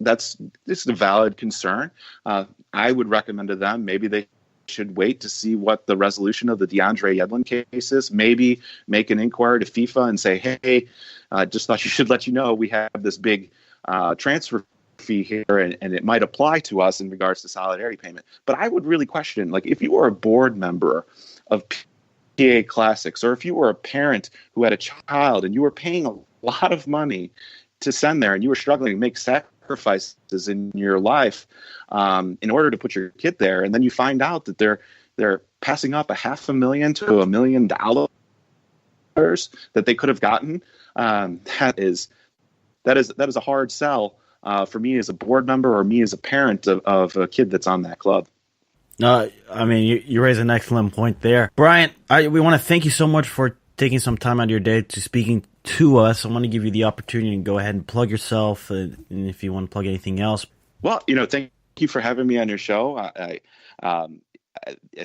is a valid concern. I would recommend to them maybe they should wait to see what the resolution of the DeAndre Yedlin case is. Maybe make an inquiry to FIFA and say, hey, just thought you should let you know we have this big transfer fee here and it might apply to us in regards to solidarity payment. But I would really question, if you were a board member of PA Classics, or if you were a parent who had a child and you were paying a lot of money to send there and you were struggling to make sacrifices in your life in order to put your kid there, and then you find out that they're passing up $500,000 to $1 million that they could have gotten, that is a hard sell for me as a board member or me as a parent of a kid that's on that club. I mean, you raise an excellent point there. Brian, we want to thank you so much for taking some time out of your day to speaking to us. I want to give you the opportunity to go ahead and plug yourself, and if you want to plug anything else. Well, thank you for having me on your show. I think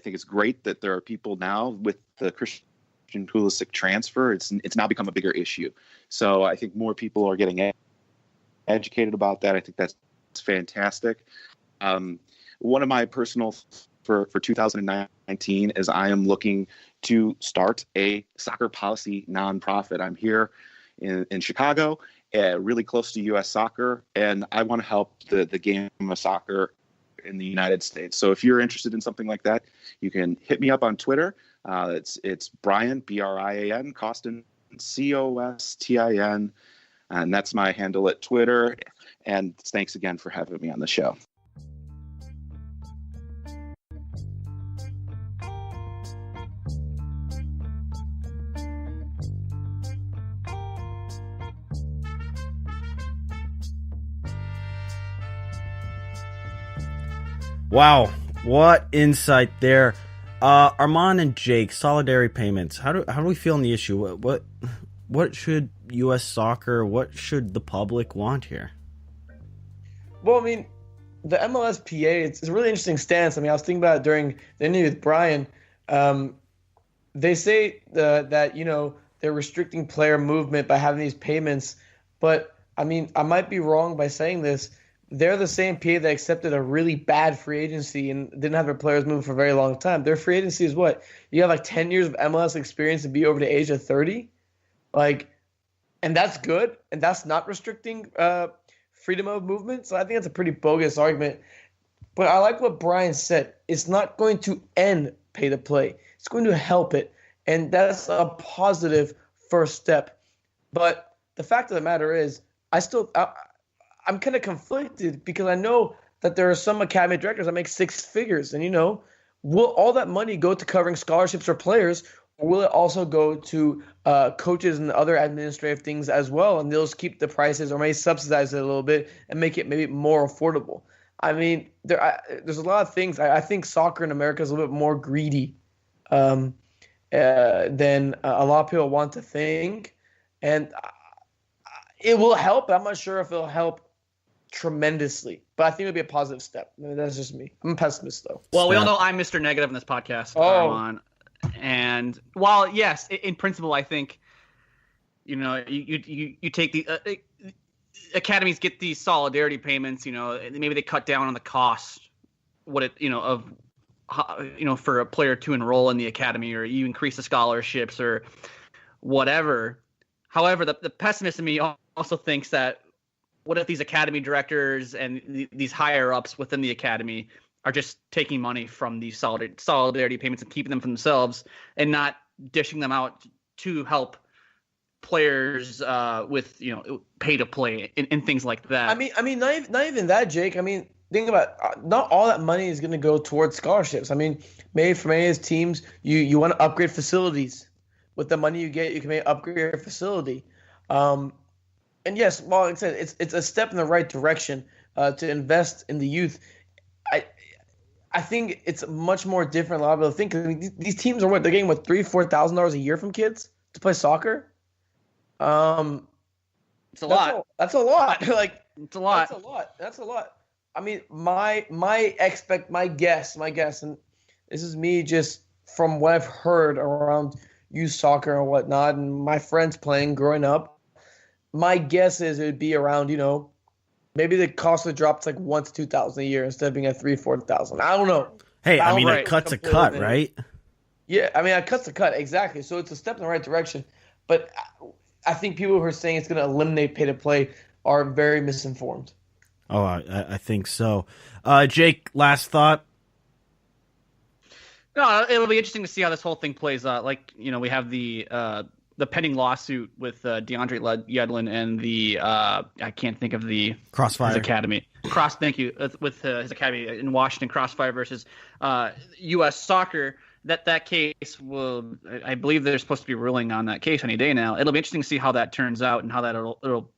it's great that there are people now with the Christian Pulisic transfer. It's now become a bigger issue. So I think more people are getting educated about that. I think that's fantastic. One of my personal for 2019 is I am looking to start a soccer policy nonprofit. I'm here in Chicago, really close to U.S. soccer, and I want to help the game of soccer in the United States. So if you're interested in something like that, you can hit me up on Twitter. It's Brian, Brian, Costin, Costin, and that's my handle at Twitter. And thanks again for having me on the show. Wow, what insight there. Arman and Jake, solidarity payments. How do we feel on the issue? What should U.S. soccer, what should the public want here? Well, I mean, the MLSPA, it's a really interesting stance. I mean, I was thinking about it during the interview with Brian. They say that, they're restricting player movement by having these payments. But, I mean, I might be wrong by saying this. They're the same PA that accepted a really bad free agency and didn't have their players move for a very long time. Their free agency is what? You have like 10 years of MLS experience and be over the age of 30? And that's good, and that's not restricting freedom of movement. So I think that's a pretty bogus argument. But I like what Brian said. It's not going to end pay to play. It's going to help it, and that's a positive first step. But the fact of the matter is, I'm kind of conflicted because I know that there are some academy directors that make six figures, and will all that money go to covering scholarships for players? Or will it also go to coaches and other administrative things as well? And they'll just keep the prices or maybe subsidize it a little bit and make it maybe more affordable. I mean, there's a lot of things. I think soccer in America is a little bit more greedy than a lot of people want to think. And it will help. I'm not sure if it'll help tremendously, but I think it'll be a positive step. I mean, that's just me. I'm a pessimist, though. Well, we all know I'm Mr. Negative in this podcast. Arman. And while yes, in principle, I think you take the academies get these solidarity payments. Maybe they cut down on the cost. For a player to enroll in the academy, or you increase the scholarships or whatever. However, the pessimist in me also thinks that what if these academy directors and these higher ups within the academy are just taking money from these solidarity payments and keeping them for themselves and not dishing them out to help players with pay to play and things like that. I mean, not even that, Jake. I mean, think about not all that money is going to go towards scholarships. I mean, maybe for many of these teams, you want to upgrade facilities. With the money you get, you can maybe upgrade your facility. And yes, well, like I said, it's a step in the right direction to invest in the youth. I think it's much more different. A lot of people think these teams are they're getting $3,000-$4,000 a year from kids to play soccer. It's a lot. That's a lot. It's a lot. That's a lot. I mean, my guess, and this is me just from what I've heard around youth soccer and whatnot, and my friends playing growing up. My guess is it would be around, maybe the cost would drop to like $1,000 to $2,000 a year instead of being at $3,000-$4,000. I don't know. Hey, I mean, a cut's a cut, right? Yeah, I mean, a cut's a cut, exactly. So it's a step in the right direction. But I think people who are saying it's going to eliminate pay to play are very misinformed. Oh, I think so. Jake, last thought. No, it'll be interesting to see how this whole thing plays out. We have the pending lawsuit with DeAndre Yedlin and the I can't think of the Crossfire his academy. Thank you, with his academy in Washington, Crossfire versus U.S. Soccer. That case will, I believe they're supposed to be ruling on that case any day now. It'll be interesting to see how that turns out and how that it'll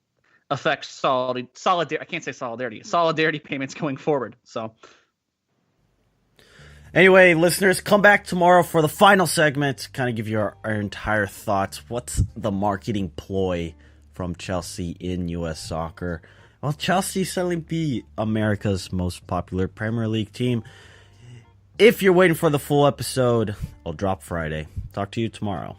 affect solidarity. I can't say solidarity payments going forward. So. Anyway, listeners, come back tomorrow for the final segment. Kind of give you our entire thoughts. What's the marketing ploy from Chelsea in U.S. soccer? Well, Chelsea suddenly be America's most popular Premier League team. If you're waiting for the full episode, I'll drop Friday. Talk to you tomorrow.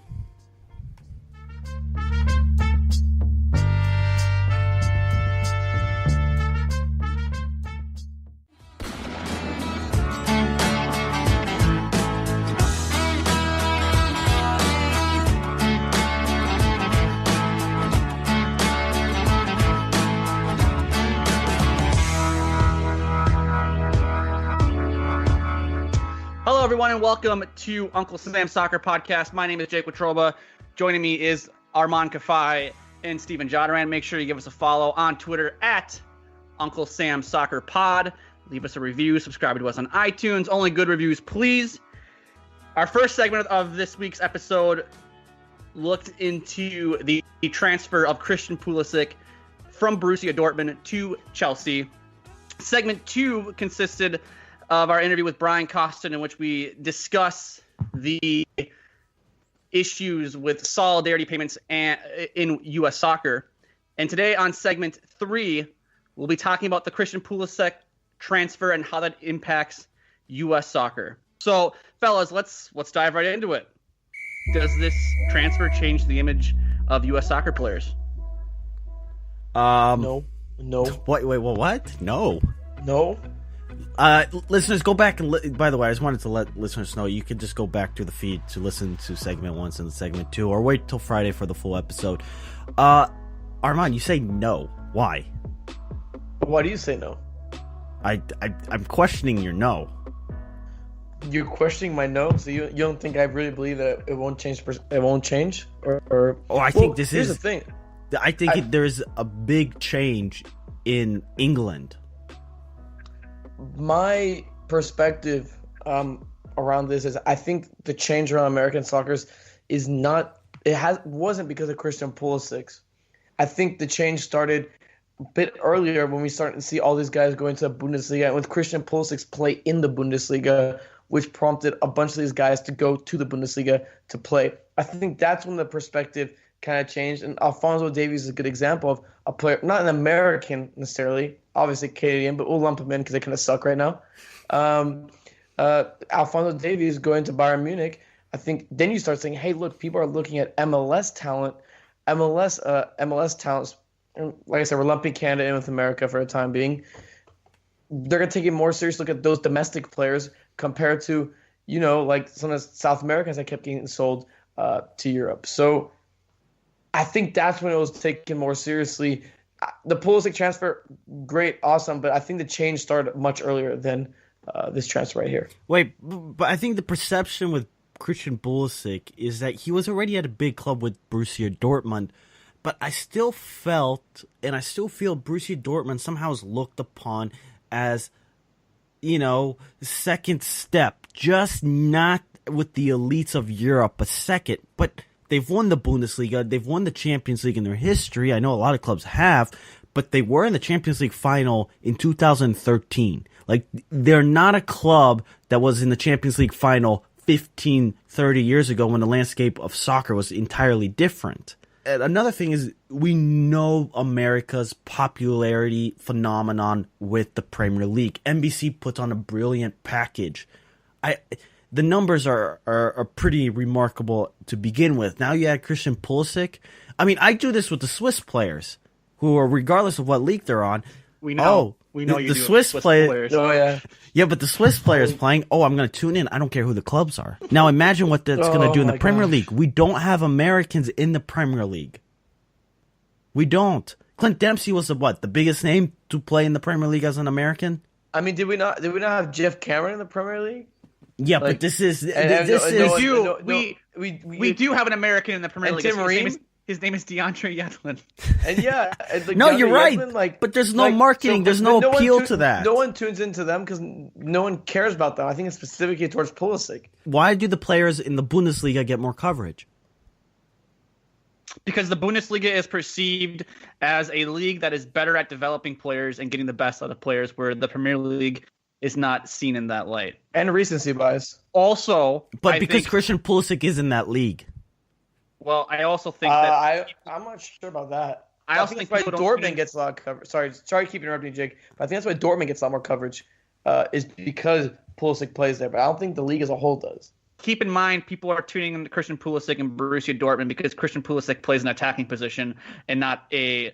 Hello, everyone, and welcome to Uncle Sam's Soccer Podcast. My name is Jake Watroba. Joining me is Arman Kafai and Steven Jodran. Make sure you give us a follow on Twitter at Uncle Sam's Soccer Pod. Leave us a review. Subscribe to us on iTunes. Only good reviews, please. Our first segment of this week's episode looked into the transfer of Christian Pulisic from Borussia Dortmund to Chelsea. Segment 2 consisted of our interview with Brian Costin, in which we discuss the issues with solidarity payments in U.S. soccer. And today on segment 3, we'll be talking about the Christian Pulisic transfer and how that impacts U.S. soccer. So, fellas, let's dive right into it. Does this transfer change the image of U.S. soccer players? No. Wait, what? No. Listeners, go back and by the way, I just wanted to let listeners know you can just go back to the feed to listen to segment 1 and segment 2, or wait till Friday for the full episode. Arman, you say no. Why? Why do you say no? I'm questioning your no. You're questioning my no, so you don't think I really believe that it won't change? It won't change, or I think this here's is the thing. I think there's a big change in England. My perspective around this is I think the change around American soccer is wasn't because of Christian Pulisic. I think the change started a bit earlier when we started to see all these guys go into the Bundesliga, and with Christian Pulisic play in the Bundesliga, which prompted a bunch of these guys to go to the Bundesliga to play. I think that's when the perspective kind of changed, and Alphonso Davies is a good example of a player, not an American necessarily, obviously Canadian, but we'll lump him in because they kind of suck right now. Alphonso Davies going to Bayern Munich, I think then you start saying, hey, look, people are looking at MLS talent. MLS talents, like I said, we're lumping Canada in with America for the time being. They're going to take a more serious look at those domestic players compared to, like some of the South Americans that kept getting sold to Europe. So I think that's when it was taken more seriously. The Pulisic transfer, great, awesome, but I think the change started much earlier than this transfer right here. Wait, but I think the perception with Christian Pulisic is that he was already at a big club with Borussia Dortmund, but I still felt, and I still feel Borussia Dortmund somehow is looked upon as, second step, just not with the elites of Europe, but second, but they've won the Bundesliga. They've won the Champions League in their history. I know a lot of clubs have, but they were in the Champions League final in 2013. Like, they're not a club that was in the Champions League final 15, 30 years ago when the landscape of soccer was entirely different. And another thing is, we know America's popularity phenomenon with the Premier League. NBC puts on a brilliant package. The numbers are pretty remarkable to begin with. Now you add Christian Pulisic. I mean, I do this with the Swiss players, who are, regardless of what league they're on. We know the Swiss players. Oh yeah, yeah, but the Swiss players playing. Oh, I'm going to tune in. I don't care who the clubs are. Now imagine what that's going to do in the Premier League. We don't have Americans in the Premier League. We don't. Clint Dempsey was the biggest name to play in the Premier League as an American. I mean, did we not have Jeff Cameron in the Premier League? Yeah, but this is we do have an American in the Premier League. His name is DeAndre Yedlin. And yeah, no, you're right. But there's no marketing. There's no appeal to that. No one tunes into them because no one cares about them. I think it's specifically towards Pulisic. Why do the players in the Bundesliga get more coverage? Because the Bundesliga is perceived as a league that is better at developing players and getting the best out of players, where the Premier League is not seen in that light. And recency bias. Also, but because Christian Pulisic is in that league. Well, I also think that I'm not sure about that. I also think that's why Dortmund gets a lot of coverage. Sorry to keep interrupting you, Jake, but I think that's why Dortmund gets a lot more coverage, is because Pulisic plays there. But I don't think the league as a whole does. Keep in mind, people are tuning into Christian Pulisic and Borussia Dortmund because Christian Pulisic plays an attacking position and not a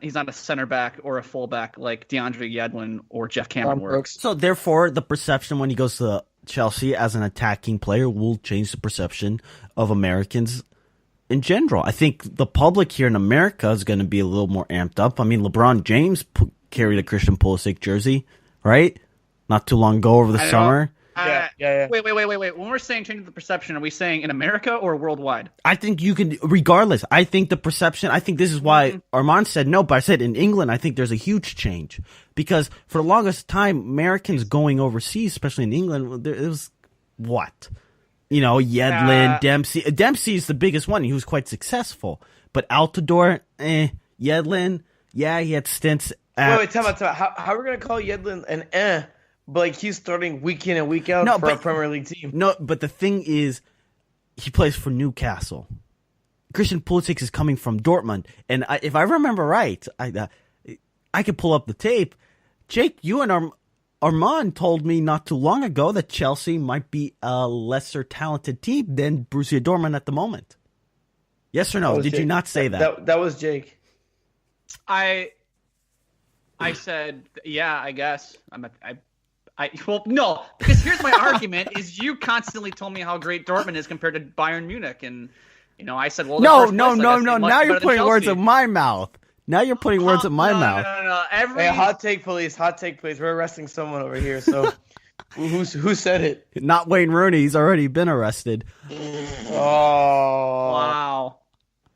he's not a center back or a fullback like DeAndre Yedlin or Jeff Cameron were. So therefore, the perception when he goes to Chelsea as an attacking player will change the perception of Americans in general. I think the public here in America is going to be a little more amped up. I mean, LeBron James carried a Christian Pulisic jersey, right? Not too long ago over the summer. Yeah. Wait. When we're saying changing the perception, are we saying in America or worldwide? I think you can, regardless. I think the perception, I think this is why Arman said no, but I said in England, I think there's a huge change. Because for the longest time, Americans going overseas, especially in England, it was what? Yedlin, Dempsey. Dempsey is the biggest one. He was quite successful. But Altidore, Yedlin, he had stints at... Wait, tell me. How are we going to call Yedlin an but like he's starting week in and week out for a Premier League team? No, but the thing is, he plays for Newcastle. Christian Pulisic is coming from Dortmund. And if I remember right, I could pull up the tape. Jake, you and Arman told me not too long ago that Chelsea might be a lesser talented team than Borussia Dortmund at the moment. Yes or no? Did you not say that? That was Jake. I said, yeah, I guess. Well, no, because here's my argument: is you constantly told me how great Dortmund is compared to Bayern Munich, and I said, well, no. Now you're putting words in my mouth. Now you're putting words in my mouth. No. Hey, hot take, police. We're arresting someone over here. So, who said it? Not Wayne Rooney. He's already been arrested. Oh,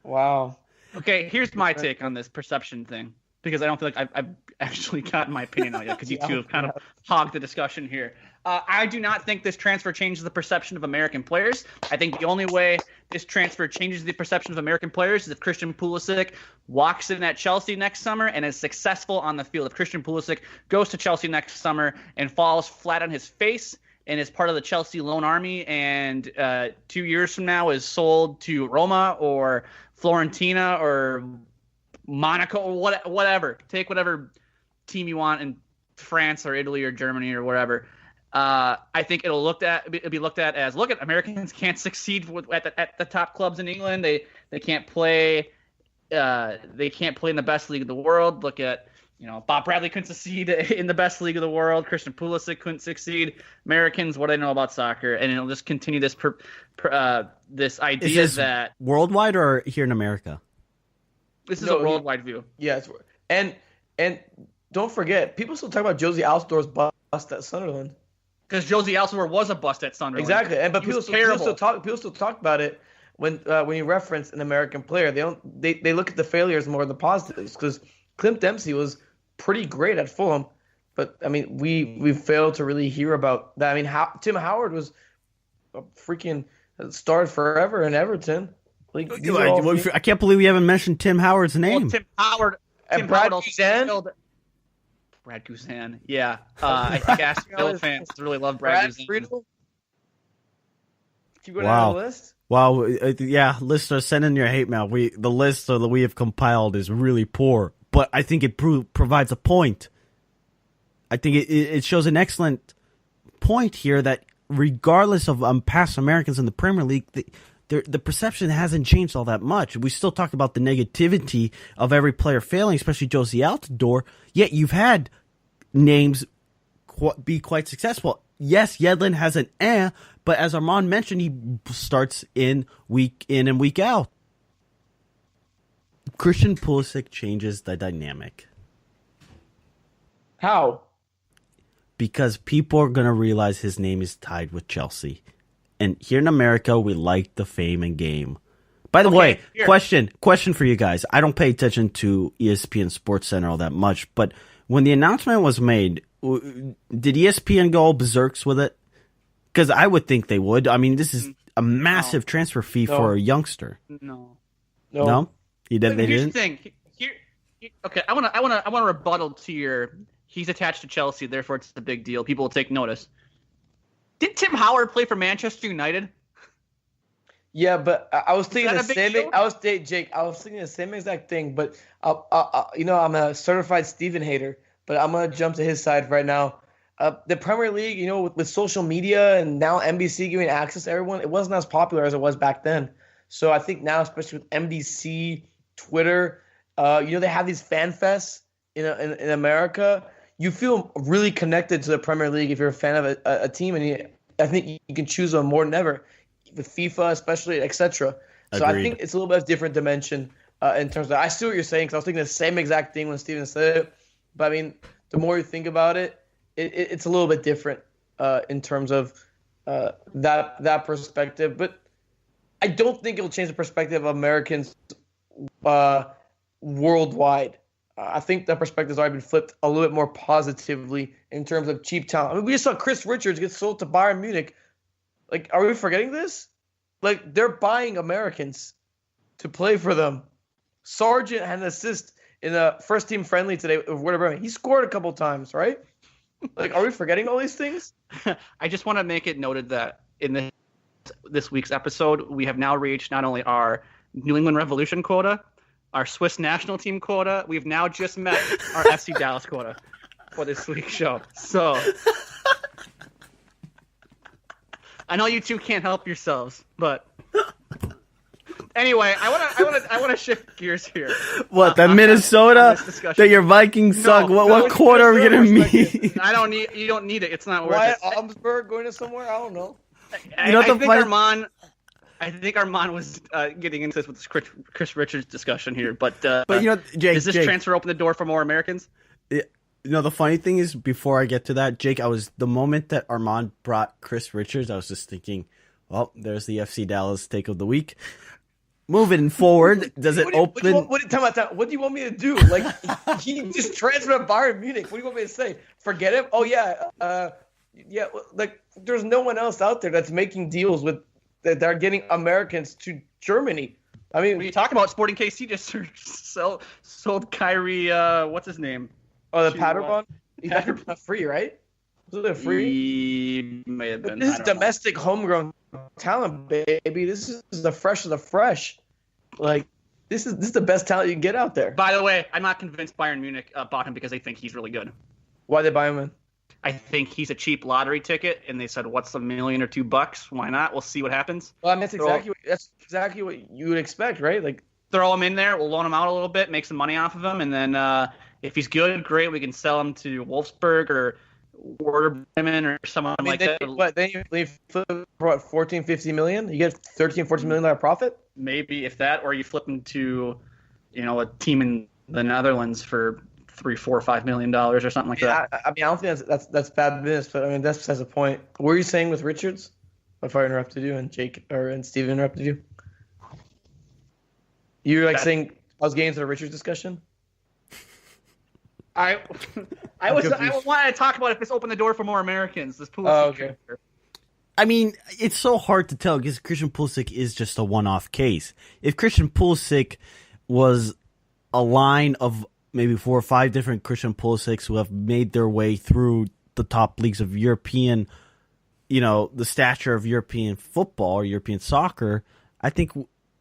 wow. Okay, here's my take on this perception thing, because I don't feel like I've actually gotten my opinion out yet, because you two have kind of hogged the discussion here. I do not think this transfer changes the perception of American players. I think the only way this transfer changes the perception of American players is if Christian Pulisic walks in at Chelsea next summer and is successful on the field. If Christian Pulisic goes to Chelsea next summer and falls flat on his face and is part of the Chelsea loan army, and 2 years from now is sold to Roma or Fiorentina or Monaco or whatever. Take whatever team you want in France or Italy or Germany or wherever. I think it'll be looked at as, look, at Americans can't succeed at the top clubs in England. They can't play. They can't play in the best league of the world. Look at Bob Bradley couldn't succeed in the best league of the world. Christian Pulisic couldn't succeed. Americans, what do they know about soccer? And it'll just continue this this idea. Is this that worldwide or here in America? This is a worldwide view. Yes, and don't forget, people still talk about Josie Altidore's bust at Sunderland. Because Josie Altidore was a bust at Sunderland. Exactly, but people still talk about it when you reference an American player. They look at the failures more than the positives, because Clint Dempsey was pretty great at Fulham, but I mean we failed to really hear about that. I mean, Tim Howard was a freaking starred forever in Everton. Like, I can't believe we haven't mentioned Tim Howard's name. Well, Tim Howard and Brad Guzan. Brad Guzan, yeah. I think Aston Villa fans really love Brad Guzan. Keep going down the list. Wow, yeah, listeners, send in your hate mail. The list that we have compiled is really poor, but I think it provides a point. I think it shows an excellent point here that regardless of past Americans in the Premier League, the perception hasn't changed all that much. We still talk about the negativity of every player failing, especially Josie Altidore, yet you've had names be quite successful. Yes, Yedlin has an but as Arman mentioned, he starts week in and week out. Christian Pulisic changes the dynamic. How? Because people are going to realize his name is tied with Chelsea. And here in America, we like the fame and game. By the way, question for you guys. I don't pay attention to ESPN Sports Center all that much, but when the announcement was made, did ESPN go all berserks with it? Because I would think they would. I mean, this is a massive transfer fee for a youngster. No. They Here's didn't. the thing. Okay, I want to rebuttal to your He's attached to Chelsea, therefore it's a big deal. People will take notice. Did Tim Howard play for Manchester United? Yeah, but I was thinking the same. deal? I was thinking the same exact thing. But I'm a certified Steven hater, but I'm gonna jump to his side right now. The Premier League, with social media and now NBC giving access to everyone, it wasn't as popular as it was back then. So I think now, especially with NBC, Twitter, they have these fan fests in America. You feel really connected to the Premier League if you're a fan of a team, and I think you can choose them more than ever with FIFA, especially, etc. So I think it's a little bit of a different dimension in terms of. I see what you're saying because I was thinking the same exact thing when Steven said it. But I mean, the more you think about it, it's a little bit different in terms of that perspective. But I don't think it'll change the perspective of Americans worldwide. I think that perspective has already been flipped a little bit more positively in terms of cheap talent. I mean, we just saw Chris Richards get sold to Bayern Munich. Like, are we forgetting this? Like, they're buying Americans to play for them. Sargent had an assist in a first-team friendly today with Werder Bremen. He scored a couple times, right? Like, are we forgetting all these things? I just want to make it noted that in this week's episode, we have now reached not only our New England Revolution quota, our Swiss national team quota, we've now just met our FC Dallas quota for this week's show. So I know you two can't help yourselves, but anyway, I want to shift gears here. What, that Minnesota? That your Vikings suck? What quarter are we gonna meet? You don't need it. It's not worth it. Why Augsburg going to somewhere? I don't know. I think Arman was getting into this with this Chris Richards discussion here, but Jake, does this transfer open the door for more Americans? The funny thing is, before I get to that, Jake, the moment that Arman brought Chris Richards, I was just thinking, well, there's the FC Dallas take of the week. Moving forward, does it open? What do you want me to do? Like, he just transferred to Bayern Munich. What do you want me to say? Forget him? Oh yeah, yeah. Like, there's no one else out there that's making deals with. That they're getting Americans to Germany. I mean, what are you talking about? Sporting KC just sold Kyrie. What's his name? Oh, the Paderborn. He's not free, right? Was it free? He may have been. But this is domestic, homegrown talent, baby. This is the fresh of the fresh. Like, this is the best talent you can get out there. By the way, I'm not convinced Bayern Munich bought him because they think he's really good. Why they buy him in? I think he's a cheap lottery ticket, and they said, "What's $1 million or $2? Why not? We'll see what happens." Well, I mean, that's exactly what you would expect, right? Like, throw him in there, we'll loan him out a little bit, make some money off of him, and then if he's good, great, we can sell him to Wolfsburg or Werder Bremen or someone like that. Then you flip for what, $14-15 million? You get $13-14 million profit? Maybe if that, or you flip him to, a team in the Netherlands for $3, $4, $5 million or something like that. I mean, I don't think that's bad business, but I mean that's besides the point. What were you saying with Richards? If I interrupted you and Steven interrupted you, you were saying I was getting into the Richards discussion. I wanted to talk about if this opened the door for more Americans. This Pulisic. Oh, okay. I mean, it's so hard to tell because Christian Pulisic is just a one-off case. If Christian Pulisic was a line of maybe 4 or 5 different Christian Pulisics who have made their way through the top leagues of European, the stature of European football or European soccer, I think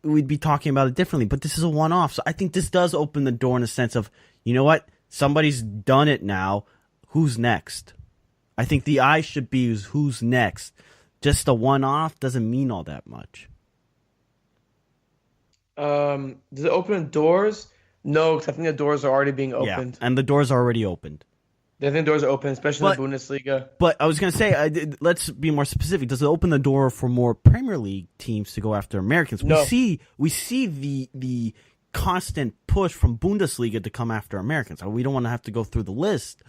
we'd be talking about it differently. But this is a one-off. So I think this does open the door in the sense of, you know what? Somebody's done it now. Who's next? I think the eye should be who's next. Just a one-off doesn't mean all that much. Does it open doors? No, because I think the doors are already being opened. Yeah, and the doors are already opened. I think doors are open, especially in the Bundesliga. But I was going to say, let's be more specific. Does it open the door for more Premier League teams to go after Americans? No. We see the constant push from Bundesliga to come after Americans. We don't want to have to go through the list.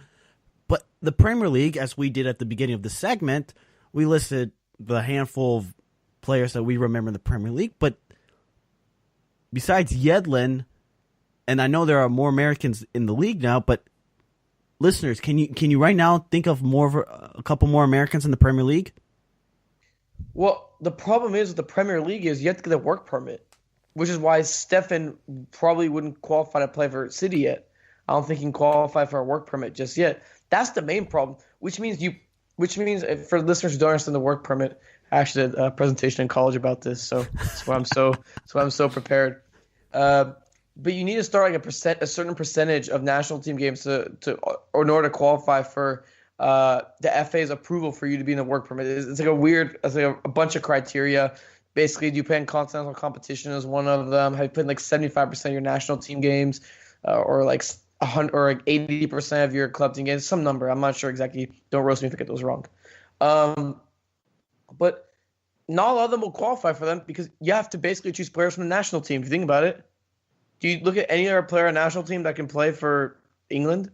But the Premier League, as we did at the beginning of the segment, we listed the handful of players that we remember in the Premier League. But besides Yedlin, and I know there are more Americans in the league now, but listeners, can you right now think of a couple more Americans in the Premier League? Well, the problem is with the Premier League is you have to get a work permit, which is why Stefan probably wouldn't qualify to play for City yet. I don't think he can qualify for a work permit just yet. That's the main problem. Which means for listeners who don't understand the work permit, I actually did a presentation in college about this, so that's why I'm so prepared. But you need to start like a certain percentage of national team games in order to qualify for the FA's approval for you to be in the work permit. It's like a bunch of criteria. Basically, do you play in continental competition as one of them? Have you played like 75% of your national team games, or like 100 or like 80% of your club team games? Some number, I'm not sure exactly. Don't roast me if I get those wrong. But not a lot of them will qualify for them because you have to basically choose players from the national team. If you think about it, do you look at any other player on the national team that can play for England?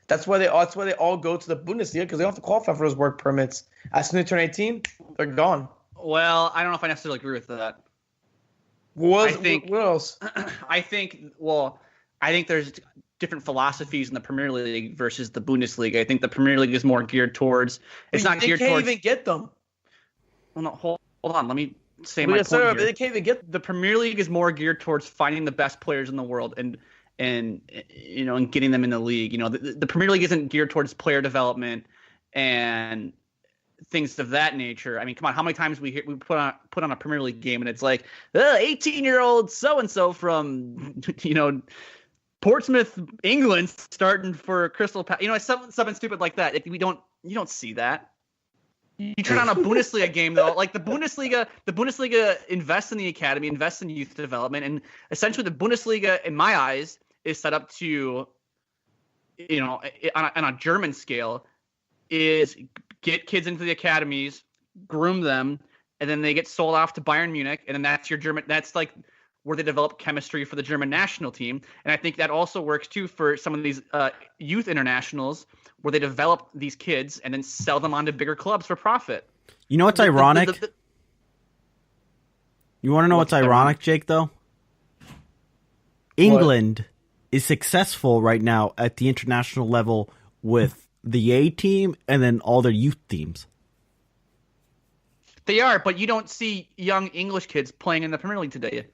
That's why they all go to the Bundesliga, because they don't have to qualify for those work permits. As soon as they turn 18, they're gone. Well, I don't know if I necessarily agree with that. What else? I think there's different philosophies in the Premier League versus the Bundesliga. I think the Premier League is more geared towards. It's not geared towards. They can't even get them. Well, no, hold on. Let me say my point here. They can't even get. The Premier League is more geared towards finding the best players in the world and getting them in the league. The Premier League isn't geared towards player development and things of that nature. I mean, come on, how many times we put on a Premier League game and it's like 18-year-old so and so from Portsmouth, England, starting for Crystal Palace. Something stupid like that. You don't see that. You turn on a Bundesliga game though, like the Bundesliga invests in the academy, invests in youth development, and essentially the Bundesliga, in my eyes, is set up to, on a German scale, is get kids into the academies, groom them, and then they get sold off to Bayern Munich, and then that's like where they develop chemistry for the German national team. And I think that also works too for some of these youth internationals, where they develop these kids and then sell them onto bigger clubs for profit. You know what's ironic? You want to know what's ironic, Jake, though? England is successful right now at the international level with the A team and then all their youth teams. They are, but you don't see young English kids playing in the Premier League today.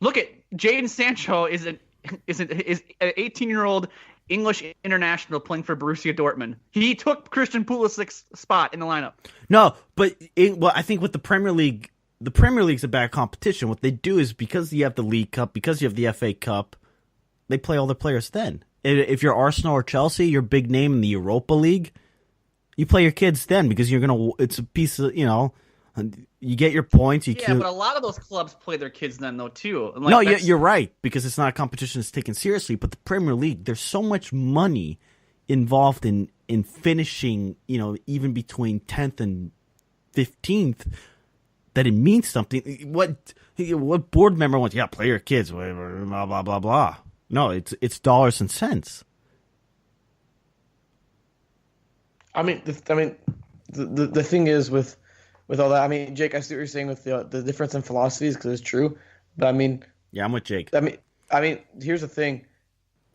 Look at Jadon Sancho is an 18-year-old English international playing for Borussia Dortmund. He took Christian Pulisic's spot in the lineup. No, but I think with the Premier League's a bad competition. What they do is, because you have the League Cup, because you have the FA Cup, they play all the players then. If you're Arsenal or Chelsea, you're a big name in the Europa League, you play your kids then because it's a piece of, you get your points. But a lot of those clubs play their kids then, though, too. No, you're right, because it's not a competition that's taken seriously. But the Premier League, there's so much money involved in finishing, even between 10th and 15th, that it means something. What board member wants? Yeah, play your kids, whatever, blah blah blah blah. No, it's dollars and cents. I mean, the thing is with all that. I mean, Jake, I see what you're saying with the difference in philosophies, because it's true. But I mean, yeah, I'm with Jake. I mean, here's the thing: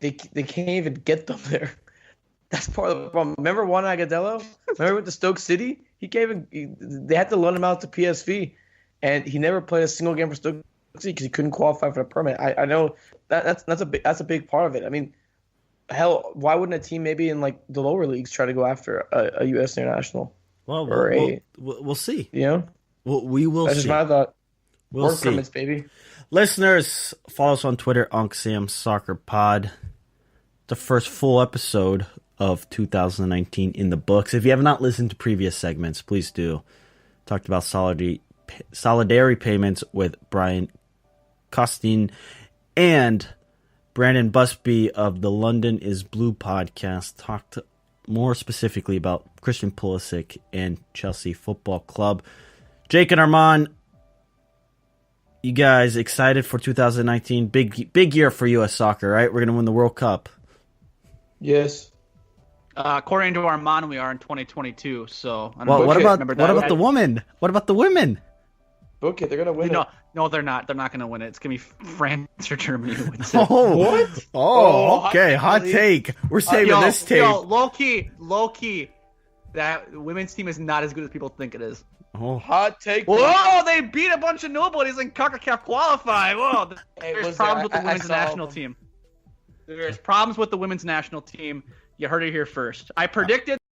they can't even get them there. That's part of the problem. Remember Juan Agudelo? Remember with the Stoke City? They had to loan him out to PSV, and he never played a single game for Stoke City because he couldn't qualify for the permit. I know that's a big part of it. I mean, hell, why wouldn't a team maybe in like the lower leagues try to go after a U.S. international? Well, we'll see. We will see. That's just my thought. We'll Work see. permits, baby. Listeners, follow us on Twitter, UncSamSoccerPod. The first full episode of 2019 in the books. If you have not listened to previous segments, please do. Talked about solidarity payments with Brian Costin and Brandon Busbee of the London is Blue podcast. Talked more specifically about Christian Pulisic and Chelsea Football Club. Jake and Arman, you guys excited for 2019? Big year for U.S. soccer, right? We're going to win the World Cup. Yes. According to Arman, we are in 2022. So I don't well, know. what about the woman? What about the women? Book it. They're gonna win. No, they're not. They're not gonna win it. It's gonna be France or Germany who wins it. Oh, what? Oh, okay. Hot take. We're saving this tape. Low key. That women's team is not as good as people think it is. Oh. Hot take. Whoa! They beat a bunch of nobodies in CONCACAF qualify. Whoa! There's problems with the women's national team. There's problems with the women's national team. You heard it here first. I predicted